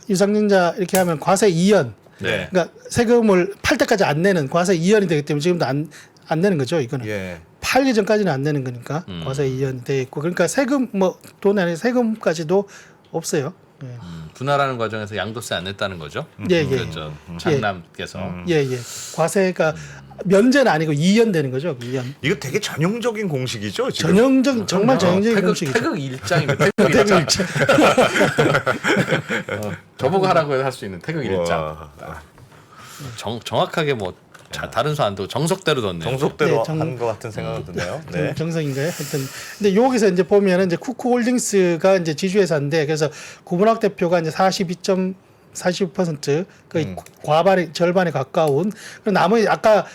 유상증자 이렇게 하면 과세 2년. 네. 그러니까 세금을 팔 때까지 안 내는 과세 2년이 되기 때문에 지금도 안 내는 거죠. 이거는. 예. 팔기 전까지는 안 내는 거니까 과세 2년이 돼 있고, 그러니까 세금 뭐 돈 안에 세금까지도 없어요. 예. 분할하는 과정에서 양도세 안 냈다는 거죠? 예, 예. 그렇죠. 장남께서. 예, 예. 과세가 면제는 아니고 2년 되는 거죠. 2년. 이거 되게 전형적인 공식이죠 지금. 전형적 정말 전형적인 태극, 공식이죠. 태극 일장입니다. 태극 일장. 저보고 하라고 해서 할 수 있는 태극 일장. 와. 정확하게 뭐 다른 수 안 두고 정석대로 뒀네요. 정석대로 네, 정- 한 것 같은 생각이 드네요. 네. 정성인가요? 하여튼 근데 여기서 이제 보면은 이제 쿠쿠홀딩스가 이제 지주회사인데, 그래서 구본학 대표가 이제 42% 거의 과반의 절반에 가까운. 그리고 나머지 아까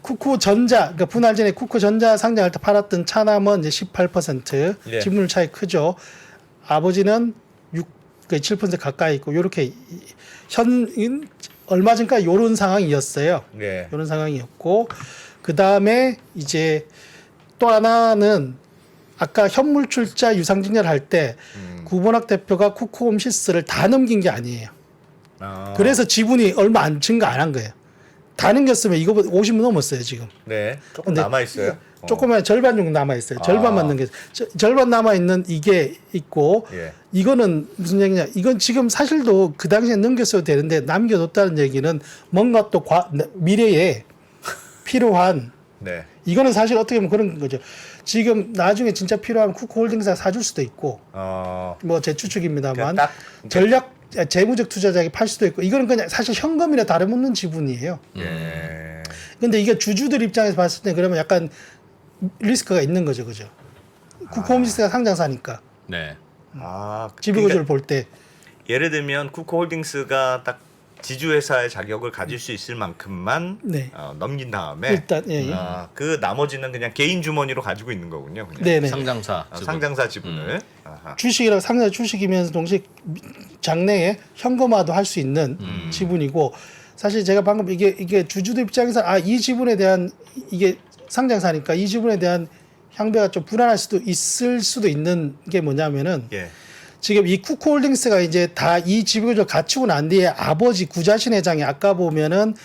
쿠쿠전자, 그러니까 분할 전에 쿠쿠전자 상장할 때 팔았던 차남은 이제 18% 예. 지분율 차이 크죠. 아버지는 7% 가까이 있고, 요렇게 얼마 전까지 요런 상황이었어요. 네. 이런 상황이었고, 그 다음에 이제 또 하나는 아까 현물 출자 유상증자를 할 때 구본학 대표가 쿠쿠홈시스를 다 넘긴 게 아니에요. 그래서 지분이 얼마 안 증가 안 한 거예요. 다 넘겼으면 이거보다 50은 넘었어요 지금. 네. 조금 근데 남아 있어요. 조금만 절반 정도 남아 있어요. 절반만 넘겼어요. 절반 남아 있는 이게 있고, 예. 이거는 무슨 얘기냐? 이건 지금 사실도 그 당시에 넘겼어도 되는데 남겨뒀다는 얘기는 뭔가 또 미래에 필요한, 네. 이거는 사실 어떻게 보면 그런 거죠. 지금 나중에 진짜 필요하면 쿠쿠홀딩스가 사줄 수도 있고, 뭐 제 추측입니다만 딱 전략 재무적 투자자에게 팔 수도 있고, 이거는 그냥 사실 현금이나 다름없는 지분이에요. 예. 근데 이게 주주들 입장에서 봤을 때 그러면 약간 리스크가 있는 거죠, 그죠? 쿠쿠홈시스가 상장사니까 네. 지배구조를 볼 때. 예를 들면 쿠쿠홀딩스가 딱 지주회사의 자격을 가질 수 있을 만큼만 네. 넘긴 다음에 일단 예, 예. 그 나머지는 그냥 개인 주머니로 가지고 있는 거군요. 그냥. 네네. 상장사. 상장사 지분을. 아하. 주식이랑 상장 주식이면서 동시에 장래에 현금화도 할 수 있는 지분이고, 사실 제가 방금 이게 주주들 입장에서 이 지분에 대한, 이게 상장사니까 이 지분에 대한 향배가 좀 불안할 수도 있을 수도 있는 게 뭐냐면은, 예. 지금 이 쿠쿠홀딩스가 이제 다 이 지분을 갖추고 난 뒤에 아버지 구자신 회장이 아까 보면은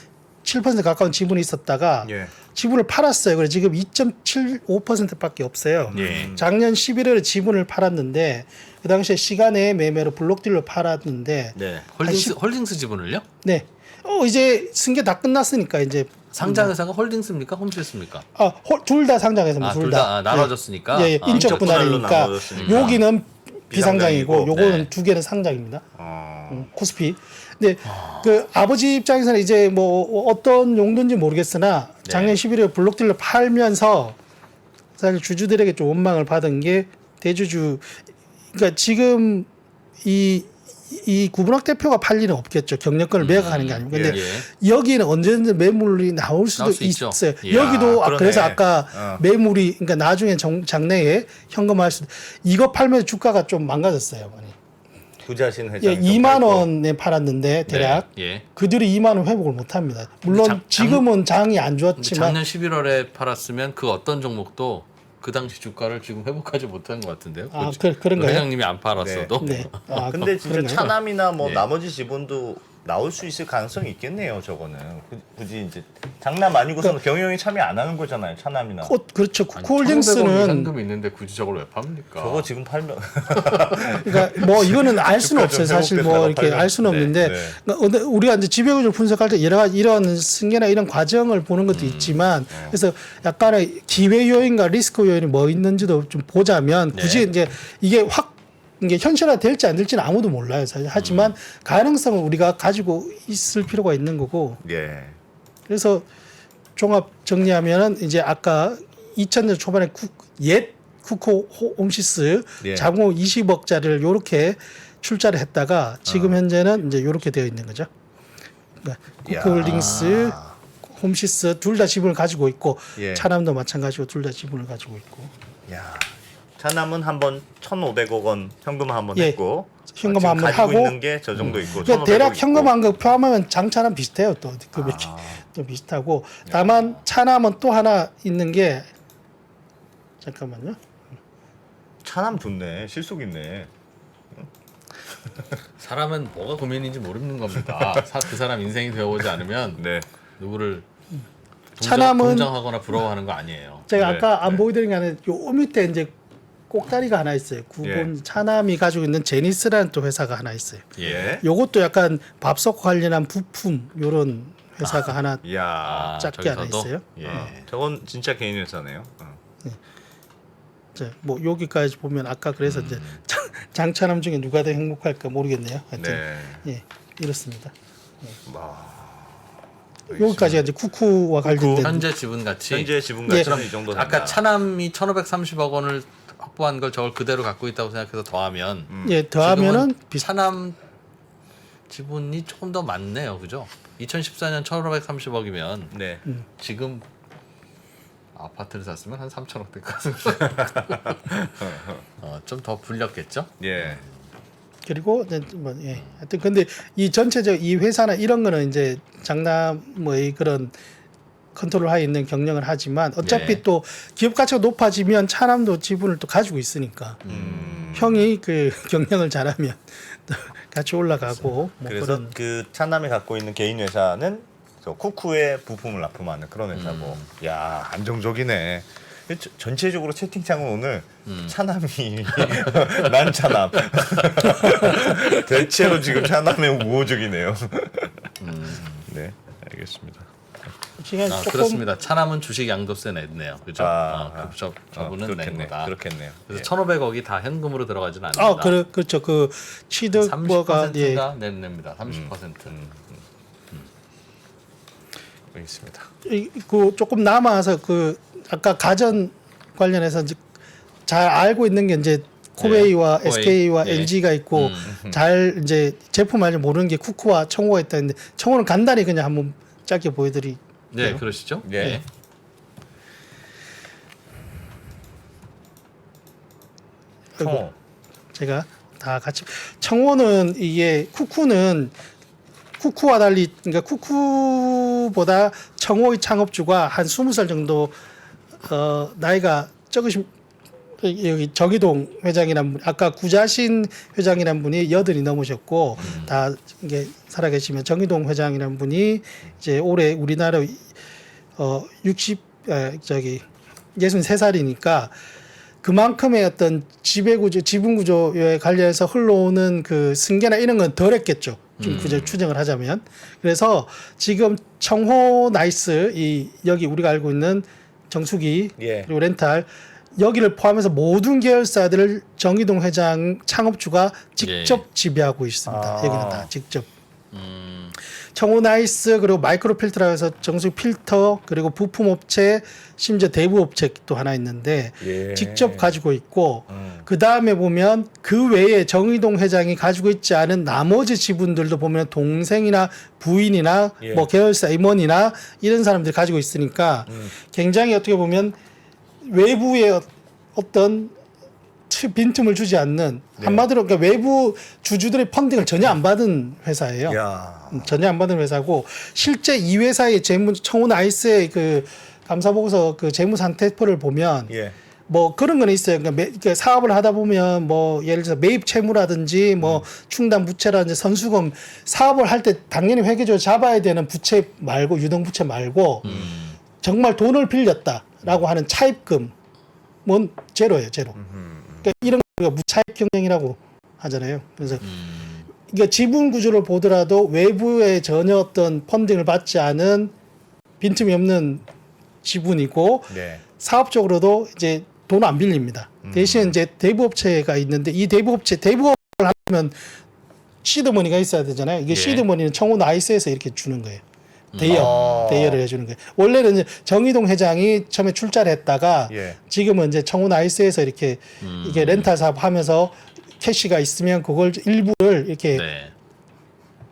7% 가까운 지분이 있었다가 예. 지분을 팔았어요. 그래서 지금 2.75%밖에 없어요. 예. 작년 11월에 지분을 팔았는데 그 당시에 시간의 매매로 블록딜로 팔았는데 네. 홀딩스 지분을요? 네. 이제 승계 다 끝났으니까 이제 상장회사가 홀딩스입니까? 홈실스입니까? 둘 다 상장해서 둘 다 나눠졌으니까. 예, 인적 분할이니까 나눠졌으니까. 여기는 비상장이고 요거는 네. 두 개는 상장입니다. 어. 코스피. 근데 그 아버지 입장에서는 이제 뭐 어떤 용도인지 모르겠으나 작년 11월에 블록딜로 팔면서 사실 주주들에게 좀 원망을 받은 게 대주주. 그러니까 지금 이 구분학 대표가 팔 일은 없겠죠. 경영권을 매각하는 게 아니고. 근데 여기는 언제든지 매물이 나올 수도 있죠. 있어요. 예. 여기도 그러네. 그래서 아까 매물이 그러니까 나중에 장래에 현금화할 수도 이거 팔면서 주가가 좀 망가졌어요. 많이. 부자신 회장. 예, 2만 원에 팔았는데 대략 예. 그 뒤로 2만 원 회복을 못 합니다. 물론 지금은 장이 안 좋았지만 작년 11월에 팔았으면 그 어떤 종목도 그 당시 주가를 지금 회복하지 못한 것 같은데요. 그런가요? 회장님이 안 팔았어도. 네. 근데 진짜 그런가요? 차남이나 뭐 예. 나머지 지분도 나올 수 있을 가능성이 있겠네요. 저거는 굳이 이제 장남 아니고서는 경영이 참여 안 하는 거잖아요. 차남이나. 그렇죠. 아니, 쿠쿠홀딩스는 현금이 있는데 굳이 저걸 왜 팝니까? 저거 지금 팔면 그러니까 뭐 이거는 알 수는 없어요. 사실 뭐 이렇게 알 수는 없는데 그러니까 우리가 이제 지배구조를 분석할 때 여러 가지 이런 승계나 이런 과정을 보는 것도 있지만 그래서 약간의 기회 요인과 리스크 요인이 뭐 있는지도 좀 보자면 굳이 이제 이게 이게 현실화 될지 안 될지는 아무도 몰라요. 사실. 하지만 가능성을 우리가 가지고 있을 필요가 있는 거고. 예. 그래서 종합 정리하면은 이제 아까 2000년 초반에 옛 쿠코 홈시스 예. 자금 20억짜리를 요렇게 출자를 했다가 지금 현재는 이제 요렇게 되어 있는 거죠. 그러니까 쿠코홀딩스, 홈시스 둘 다 지분을 가지고 있고 예. 차남도 마찬가지고 둘 다 지분을 가지고 있고. 야. 차남은 한번 1,500억 원 현금 한번 예. 했고 현금 지금 한번 가지고 하고 있는 게 저 정도 있고 그러니까 1,500억 대략 있고. 현금한 거 포함하면 장차랑 비슷해요. 또 금액이 좀 비슷하고 다만 차남은 또 하나 있는 게 잠깐만요. 차남 좋네. 실속 있네. 사람은 뭐가 고민인지 모르는 겁니다. 그 사람 인생이 되어보지 않으면 네. 누구를 차남은 동정하거나 부러워하는 거 아니에요. 제가 네, 아까 안 네. 보여드린 게 아니라 요 밑에 이제 꼭다리가 하나 있어요. 구본 차남이 가지고 있는 제니스라는 또 회사가 하나 있어요. 예. 요것도 약간 밥솥 관련한 부품 요런 회사가 하나 이야. 작게 하나 저기서도? 있어요. 예. 저건 진짜 개인 회사네요. 이제 뭐 여기까지 보면 아까 그래서 이제 장차남 중에 누가 더 행복할까 모르겠네요. 하여튼 네. 예 이렇습니다. 와. 여기까지가 이제 쿠쿠와 관련된 현재 지분 가치. 현재 지분 예. 가치는 이 정도 된다. 아까 차남이 1,530억 원을 확보한 걸 저걸 그대로 갖고 있다고 생각해서 더하면 예 더하면은 지금은 차남 지분이 조금 더 많네요, 그죠? 2014년 1,530억이면 네. 지금 아파트를 샀으면 한 3,000억 될 것 같습니다. 좀 더 불렸겠죠? 예. 그리고 이제 뭐 예. 하여튼 근데 이 전체적 이 회사나 이런 거는 이제 장남의 그런 컨트롤하에 있는 경영을 하지만 어차피 네. 또 기업 가치가 높아지면 차남도 지분을 또 가지고 있으니까 형이 그 경영을 잘하면 또 같이 올라가고 뭐 그래서 그런 그 차남이 갖고 있는 개인 회사는 저 쿠쿠에 부품을 납품하는 그런 회사고. 야, 안정적이네. 전체적으로 채팅창은 오늘 차남이 난 차남. 대체로 지금 차남의 우호적이네요. 네, 알겠습니다. 시간 조금 그렇습니다. 차남은 주식 양도세 냈네요, 그죠? 저분은 낸 거다. 그렇겠네요. 그래서 예. 1,500억이 다 현금으로 들어가지는 않는다. 그렇죠. 그 취득버가 30%가 냅니다. 30%. 알겠습니다. 그 조금 남아서 그 아까 가전 관련해서 이제 잘 알고 있는 게 이제 코웨이와 코웨이. SK와 예. LG가 있고 잘 이제 제품 알지 모르는 게 쿠쿠와 청호가 있다는데 청호는 간단히 그냥 한번 짧게 보여드리. 네, 그러시죠? 예. 네. 청호. 제가 다 같이 청호는 이게 쿠쿠는 쿠쿠와 달리 그러니까 쿠쿠보다 청호의 창업주가 한 20살 정도 나이가 적으신 여기 정의동 회장이란 분 아까 구자신 회장이란 분이 80이 넘으셨고 다 이게 살아계시면 정의동 회장이란 분이 이제 올해 우리나라 63살이니까 그만큼의 어떤 지분 구조에 관련해서 흘러오는 그 승계나 이런 건 덜했겠죠. 좀 추정을 하자면. 그래서 지금 청호 나이스 여기 우리가 알고 있는 정수기 예. 그리고 렌탈 여기를 포함해서 모든 계열사들을 정의동 회장 창업주가 직접 지배하고 있습니다. 여기는 다 직접. 청호 나이스 그리고 마이크로 필터라고 해서 정수기 필터 그리고 부품 업체 심지어 대부 업체도 하나 있는데 예. 직접 가지고 있고 그 다음에 보면 그 외에 정의동 회장이 가지고 있지 않은 나머지 지분들도 보면 동생이나 부인이나 예. 뭐 계열사 임원이나 이런 사람들이 가지고 있으니까 굉장히 어떻게 보면 외부의 어떤 빈틈을 주지 않는 한마디로 그러니까 외부 주주들의 펀딩을 전혀 안 받은 회사예요. 야. 전혀 안 받은 회사고 실제 이 회사의 재무 청호 나이스의 그 감사 보고서 그 재무 상태표를 보면 예. 뭐 그런 건 있어요. 그러니까 사업을 하다 보면 뭐 예를 들어서 매입 채무라든지 뭐 충당 부채라든지 선수금 사업을 할 때 당연히 회계적으로 잡아야 되는 부채 말고 유동 부채 말고 정말 돈을 빌렸다라고 하는 차입금은 제로예요, 제로. 그러니까 이런 거 무차입 경영이라고 하잖아요. 그래서 그러니까 지분 구조를 보더라도 외부에 전혀 어떤 펀딩을 받지 않은 빈틈이 없는 지분이고 네. 사업적으로도 이제 돈 안 빌립니다. 대신 이제 대부업체가 있는데 이 대부업을 하면 시드머니가 있어야 되잖아요. 이게 예. 시드머니는 청호 나이스에서 이렇게 주는 거예요. 대여를 해주는 거예요. 원래는 이제 정의동 회장이 처음에 출자를 했다가 예. 지금은 이제 청호 나이스에서 이렇게 이게 렌탈 사업 하면서 캐시가 있으면 그걸 일부를 이렇게 네.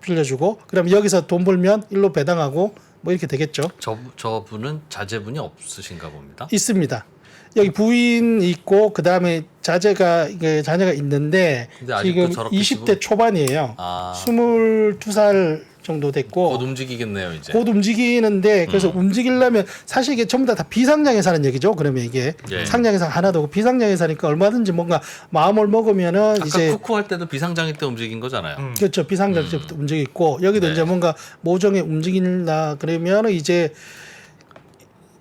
빌려주고 그럼 여기서 돈 벌면 일로 배당하고 뭐 이렇게 되겠죠. 저분은 자제분이 없으신가 봅니다. 있습니다. 여기 부인이 있고 그 다음에 자녀가 있는데 근데 아직도 지금 저렇게 20대 초반이에요. 아. 22살 정도 됐고 곧 움직이겠네요 이제. 곧 움직이는데 그래서 움직이려면 사실 이게 전부 다 비상장에 사는 얘기죠. 그러면 이게 예. 상장에서 하나도 없고 비상장에 사니까 얼마든지 뭔가 마음을 먹으면은 아까 이제 쿠쿠 할 때도 비상장일 때 움직인 거잖아요. 그렇죠. 비상장 때부터 움직이고 여기도 네. 이제 뭔가 모종에 움직인다 그러면 이제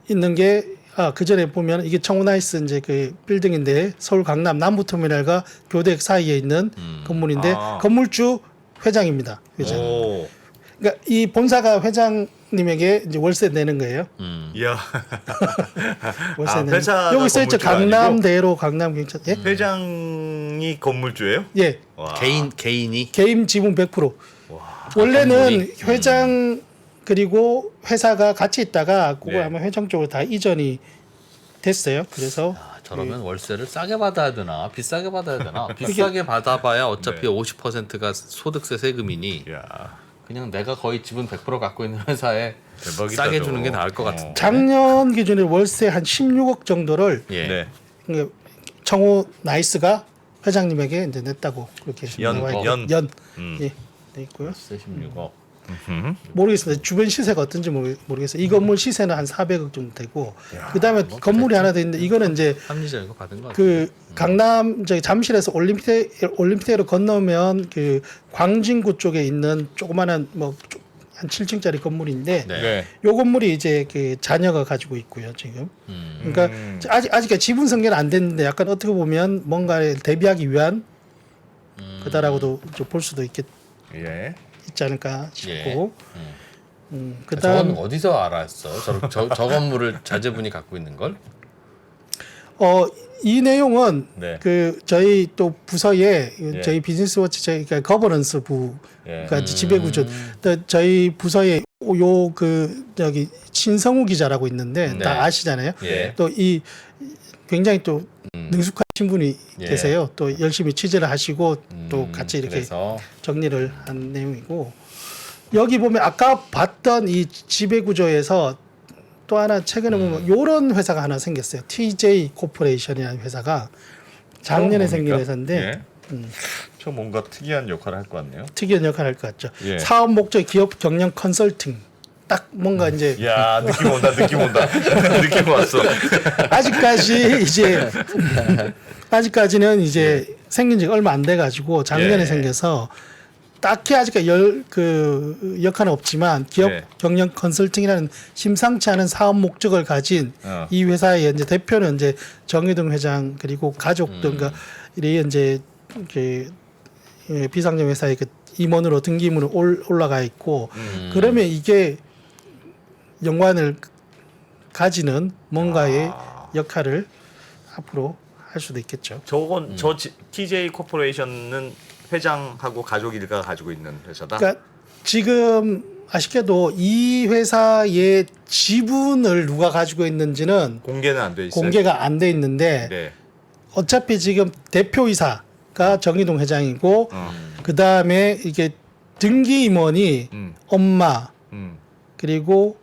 있는 게 그 전에 보면 이게 청호나이스 이제 그 빌딩인데 서울 강남 남부터미널과 교대역 사이에 있는 건물인데 건물주 회장입니다. 회장. 오. 그러니까 이 본사가 회장님에게 이제 월세 내는 거예요. 이야. 월세 아, 내는. 회사가 여기 써 있죠. 건물주가 아니고? 강남대로 강남경찰. 예? 회장이 건물주예요? 예. 와. 개인이 개인 지분 100%. 원래는 건물이? 회장 그리고 회사가 같이 있다가 그거 네. 아마 회장 쪽으로 다 이전이 됐어요. 그래서 저러면 월세를 싸게 받아야 되나 비싸게 받아야 되나 비싸게 받아봐야 어차피 네. 50%가 소득세 세금이니 야. 그냥 내가 거의 지분 100% 갖고 있는 회사에 대박이다, 싸게 저거. 주는 게 나을 것 같은데. 작년 기준에 월세 한 16억 정도를 예. 네. 그러니까 청호 나이스가 회장님에게 이제 냈다고 그렇게 연, 나와 있고. 연. 예, 돼 있고요. 월세 16억. 모르겠습니다. 주변 시세가 어떤지 모르겠어요. 이 건물 시세는 한 400억 정도 되고 그 다음에 건물이 하나 더 있는데 이거는 이제 합리적 이거 받은 거 같아요. 그 강남 저기 잠실에서 올림픽대로 건너면 그 광진구 쪽에 있는 조그마한 뭐 한 7층짜리 건물인데 네. 네. 요 건물이 이제 그 자녀가 가지고 있고요 지금. 그러니까 아직 지분 승계는 안 됐는데 약간 어떻게 보면 뭔가를 대비하기 위한 그다라고도 좀 볼 수도 있지 예. 않을까 싶고. 저건 그다음 어디서 알았어? 저 건물을 자제분이 갖고 있는 걸? 이 내용은 네. 그 저희 또 부서에 예. 저희 비즈니스워치 저희가 거버넌스 부가 예. 지배구조 저희 부서에 요 그 저기 신성우 기자라고 있는데 네. 다 아시잖아요. 예. 또 이 굉장히 또 능숙하신 분이 예. 계세요. 또 열심히 취재를 하시고 또 같이 이렇게 그래서 정리를 한 내용이고 여기 보면 아까 봤던 이 지배구조에서 또 하나 최근에 보면 요런 회사가 하나 생겼어요. TJ 코퍼레이션이라는 회사가 작년에 생긴 뭡니까? 회사인데 예. 저 뭔가 특이한 역할을 할 것 같네요. 특이한 역할을 할 것 같죠. 예. 사업 목적 기업 경영 컨설팅 딱 뭔가 이제 야, 느낌 온다. 느낌 왔어. 아직까지는 이제 생긴 지 얼마 안 돼 가지고 작년에 예. 생겨서 딱히 아직 그 역할은 없지만 기업 네. 경영 컨설팅이라는 심상치 않은 사업 목적을 가진 이 회사의 이제 대표는 이제 정의동 회장 그리고 가족들 그러니까 이 이제 그 비상장 회사의 그 임원으로 등기문으로 올라가 있고 그러면 이게 연관을 가지는 뭔가의 역할을 앞으로 할 수도 있겠죠. 저건 TJ 코퍼레이션은 회장하고 가족 일가가 가지고 있는 회사다. 그러니까 지금 아쉽게도 이 회사의 지분을 누가 가지고 있는지는 공개는 안 돼 있어요. 공개가 안 돼 있는데 네. 어차피 지금 대표이사가 정의동 회장이고 그 다음에 이게 등기 임원이 엄마 그리고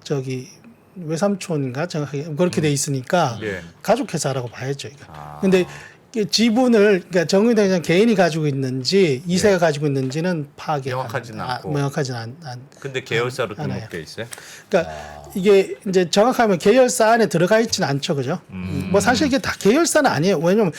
저기 외삼촌인가 정확하게 그렇게 돼 있으니까 예. 가족 회사라고 봐야죠. 이거. 근데 이 지분을 그러니까 정의동 회장 개인이 가지고 있는지 이세가 가지고 있는지는 파악이 명확하지는 않고. 명확하지는 않. 근데 계열사로 않아요. 등록돼 있어요. 그러니까 이게 이제 정확하면 계열사 안에 들어가 있지는 않죠, 그죠? 뭐 사실 이게 다 계열사는 아니에요. 왜냐면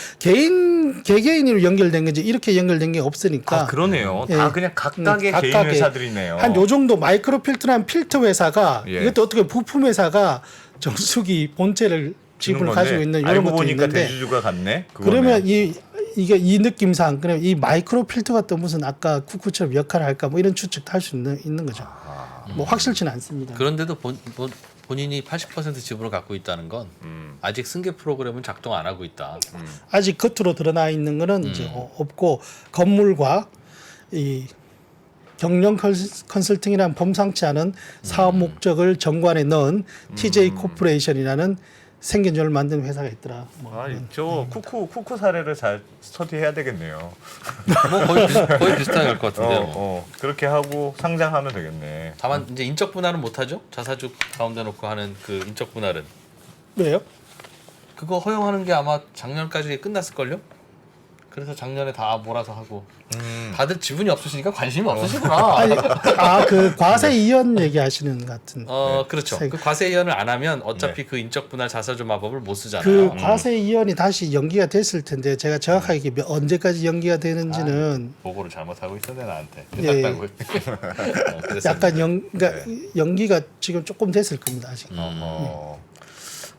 개개인으로 연결된 건지 이렇게 연결된 게 없으니까. 아 그러네요. 예. 다 그냥 각각의 개인 각각의 회사들이네요. 한 요 정도 마이크로 필터라는 필터 회사가 예. 이것도 어떻게 부품 회사가 정수기 본체를 지분을 가지고 있는 이런 알고 것도 보니까 있는데 대주주가 같네. 그거네. 그러면 이게 이 느낌상 그러면 이 마이크로 필터가 또 무슨 아까 쿠쿠처럼 역할을 할까 뭐 이런 추측도 할 수 있는 거죠. 뭐 확실치는 않습니다. 그런데도 본인이 80% 지분을 갖고 있다는 건 아직 승계 프로그램은 작동 안 하고 있다. 아직 겉으로 드러나 있는 거는 이제 없고 건물과 이 경영 컨설팅이라는 범상치 않은 사업 목적을 정관에 넣은 TJ 코퍼레이션이라는 생긴 줄 만든 회사가 있더라. 뭐 아, 저 쿠쿠 사례를 잘 스터디해야 되겠네요. 뭐 거의 비슷하게 할 것 같은데요. 그렇게 하고 상장하면 되겠네. 다만 이제 인적 분할은 못 하죠. 자사주 가운데 놓고 하는 그 인적 분할은 왜요? 그거 허용하는 게 아마 작년까지 끝났을 걸요. 그래서 작년에 다 몰아서 하고 다들 지분이 없으시니까 관심이 없으시구나. 아니, 그 과세 이연 얘기하시는 것 같은. 그렇죠. 세- 그 과세 이연을 안 하면 어차피 그 인적 분할 자사주 마법을 못 그 쓰잖아요. 과세 이연이 다시 연기가 됐을 텐데 제가 정확하게 이게 언제까지 연기가 되는지는 보고를 잘못하고 있었네 나한테. 예. 네. 그래서 약간 그러니까 연기가 지금 조금 됐을 겁니다 아직.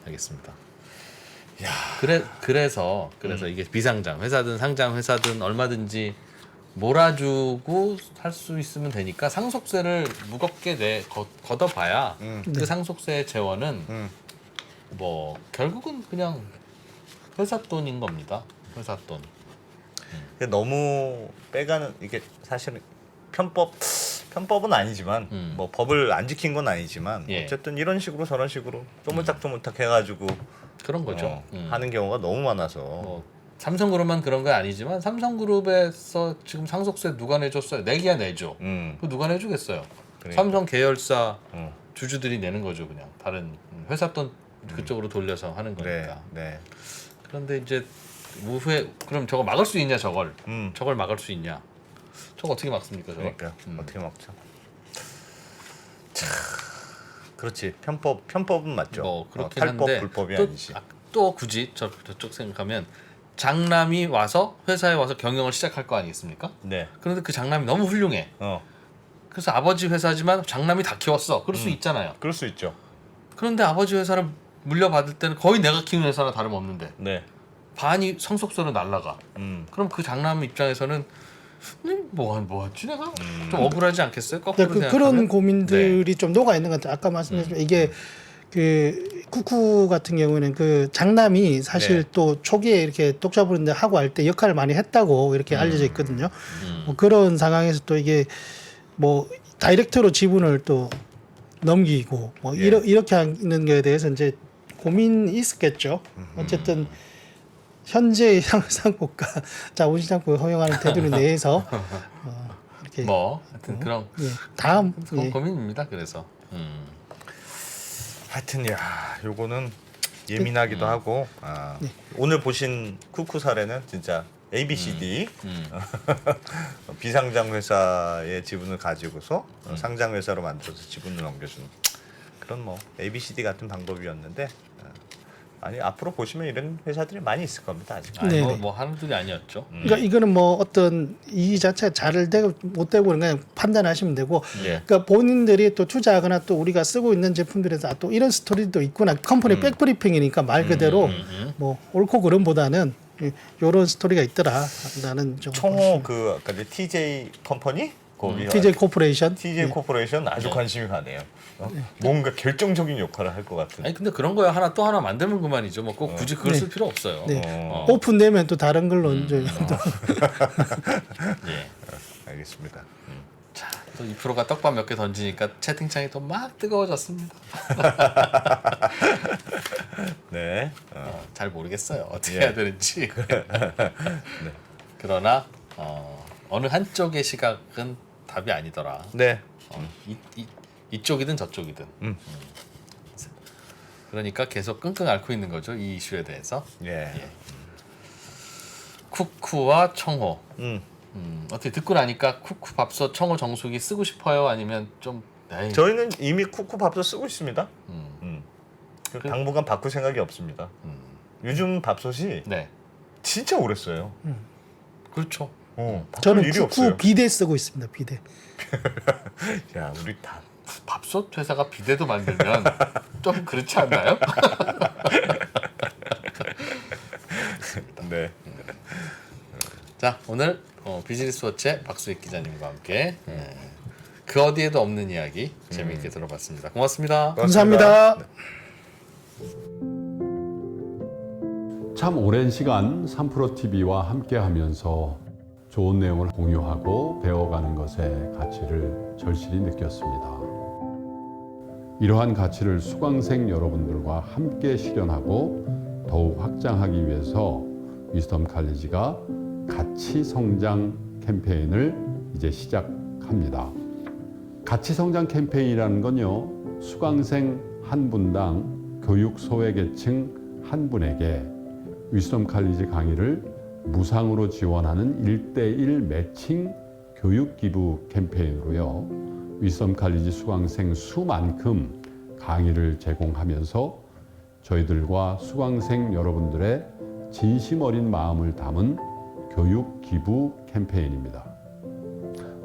알겠습니다. 그래서 이게 비상장 회사든 상장 회사든 얼마든지 몰아주고 할 수 있으면 되니까 상속세를 무겁게 걷어봐야 그 상속세 재원은 뭐 결국은 그냥 회사 돈인 겁니다. 회사 돈. 근데 너무 빼가는 이게 사실은 편법은 아니지만 뭐 법을 안 지킨 건 아니지만 예. 어쨌든 이런 식으로 저런 식으로 쪼물딱쪼물딱 해가지고 그런 거죠. 하는 경우가 너무 많아서 뭐 삼성그룹만 그런 건 아니지만 삼성그룹에서 지금 상속세 누가 내줬어요? 내기야 내죠. 그 누가 내주겠어요? 그러니까. 삼성 계열사 주주들이 내는 거죠. 그냥 다른 회사 돈 그쪽으로 돌려서 하는 거니까. 네. 그런데 이제 그럼 저거 막을 수 있냐 저걸? 저걸 막을 수 있냐? 저거 어떻게 막습니까 저거? 그러니까 어떻게 막죠? 그렇지 편법은 맞죠. 뭐 그렇긴 탈법 한데 불법이 아니지. 또 굳이 저쪽 생각하면 장남이 와서 회사에 와서 경영을 시작할 거 아니겠습니까? 네. 그런데 그 장남이 너무 훌륭해. 그래서 아버지 회사지만 장남이 다 키웠어. 그럴 수 있잖아요. 그럴 수 있죠. 그런데 아버지 회사를 물려받을 때는 거의 내가 키우는 회사랑 다름없는데 네. 반이 상속세로 날라가. 그럼 그 장남 입장에서는 뭐하지 내가? 좀 억울하지 않겠어요? 거꾸로 그런 생각하면? 고민들이 좀 녹아 있는 것 같아요. 아까 말씀드렸지만 이게 그 쿠쿠 같은 경우에는 그 장남이 사실 네. 또 초기에 이렇게 독자 부른데 하고 할 때 역할을 많이 했다고 이렇게 알려져 있거든요. 뭐 그런 상황에서 또 이게 뭐 다이렉트로 지분을 또 넘기고 뭐 예. 이렇게 하는 거에 대해서 이제 고민이 있었겠죠. 어쨌든 현재 상고가 자본시장법을 허용하는 테두리 내에서 이렇게 뭐 하여튼 그런 다음 고민입니다. 그래서 하여튼 요거는 예민하기도 하고 오늘 보신 쿠쿠 사례는 진짜 ABCD 비상장 회사의 지분을 가지고서 상장 회사로 만들어서 지분을 넘겨주는 그런 뭐 ABCD 같은 방법이었는데 아니 앞으로 보시면 이런 회사들이 많이 있을 겁니다. 아직. 아니, 네네. 뭐 하나둘이 아니었죠. 그러니까 이거는 뭐 어떤 이 자체가 잘 되고 못 되고 그냥 판단하시면 되고, 예. 그러니까 본인들이 또 투자하거나 또 우리가 쓰고 있는 제품들에서 또 이런 스토리도 있구나. 컴퍼니 백브리핑이니까 말 그대로 뭐 옳고 그름보다는 이런 스토리가 있더라라는 좀. 청호 그 아까 이제 TJ 컴퍼니 거기 TJ 코퍼레이션. TJ 예. 코퍼레이션 아주 관심이 가네요. 뭔가 결정적인 역할을 할 것 같은. 아니 근데 그런 거야 하나 또 하나 만들면 그만이죠. 뭐 꼭 굳이 그걸 네. 쓸 필요 없어요. 네. 오픈되면 또 다른 걸로 이제 예. 알겠습니다. 자, 또 2%가 떡밥 몇 개 던지니까 채팅창이 또 막 뜨거워졌습니다. 네. 잘 모르겠어요. 어떻게 예. 해야 되는지. 그러나 어느 한쪽의 시각은 답이 아니더라. 네. 이쪽이든 저쪽이든. 그러니까 계속 끙끙 앓고 있는 거죠. 이 이슈에 대해서. 예. 쿠쿠와 청호. 음. 어떻게 듣고 나니까 쿠쿠 밥솥 청호 정수기 쓰고 싶어요? 아니면 좀 에이, 저희는 이미 쿠쿠 밥솥 쓰고 있습니다. 음. 당분간 바꿀 생각이 없습니다. 요즘 밥솥이 네. 진짜 오래 써요. 그렇죠. 바꿀 저는 일이 쿠쿠 없어요. 비데 쓰고 있습니다. 비데. 야, 우리 다 밥솥 회사가 비데도 만들면 좀 그렇지 않나요? 네. 자, 오늘 비즈니스 워치의 박수익 기자님과 함께 그 어디에도 없는 이야기 재미있게 들어봤습니다. 고맙습니다. 감사합니다. 참 오랜 시간 3프로TV와 함께하면서 좋은 내용을 공유하고 배워가는 것의 가치를 절실히 느꼈습니다. 이러한 가치를 수강생 여러분들과 함께 실현하고 더욱 확장하기 위해서 위즈덤 칼리지가 가치 성장 캠페인을 이제 시작합니다. 가치 성장 캠페인이라는 건요, 수강생 한 분당 교육 소외계층 한 분에게 위즈덤 칼리지 강의를 무상으로 지원하는 1:1 매칭 교육 기부 캠페인으로요, 위즈덤 칼리지 수강생 수만큼 강의를 제공하면서 저희들과 수강생 여러분들의 진심 어린 마음을 담은 교육 기부 캠페인입니다.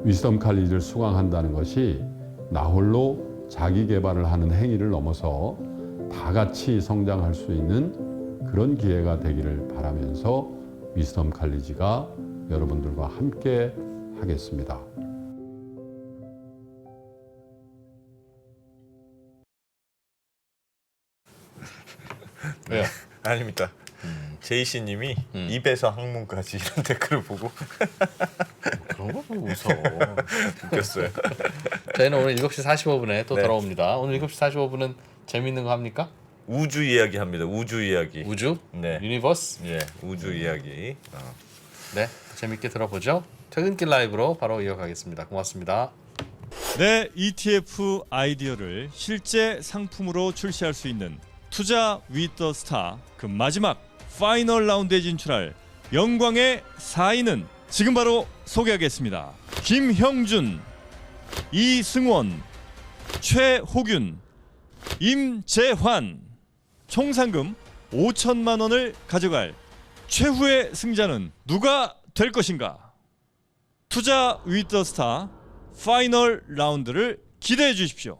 위즈덤 칼리지를 수강한다는 것이 나 홀로 자기 개발을 하는 행위를 넘어서 다 같이 성장할 수 있는 그런 기회가 되기를 바라면서 위즈덤 칼리지가 여러분들과 함께 하겠습니다. 왜요? 아닙니다. 제이씨님이 입에서 학문까지 이런 댓글을 보고 그런 거 보고 웃어. 웃겼어요. 저희는 오늘 7시 45분에 또 네. 돌아옵니다. 오늘 7시 45분은 재밌는 거 합니까? 우주 이야기 합니다. 우주 이야기. 우주? 네. 유니버스? 예, 우주 이야기. 네, 재밌게 들어보죠. 퇴근길 라이브로 바로 이어가겠습니다. 고맙습니다. 내 ETF 아이디어를 실제 상품으로 출시할 수 있는 투자 위더 스타 그 마지막 파이널 라운드에 진출할 영광의 4인은 지금 바로 소개하겠습니다. 김형준, 이승원, 최호균, 임재환. 총 상금 5천만 원을 가져갈 최후의 승자는 누가 될 것인가? 투자 위더 스타 파이널 라운드를 기대해 주십시오.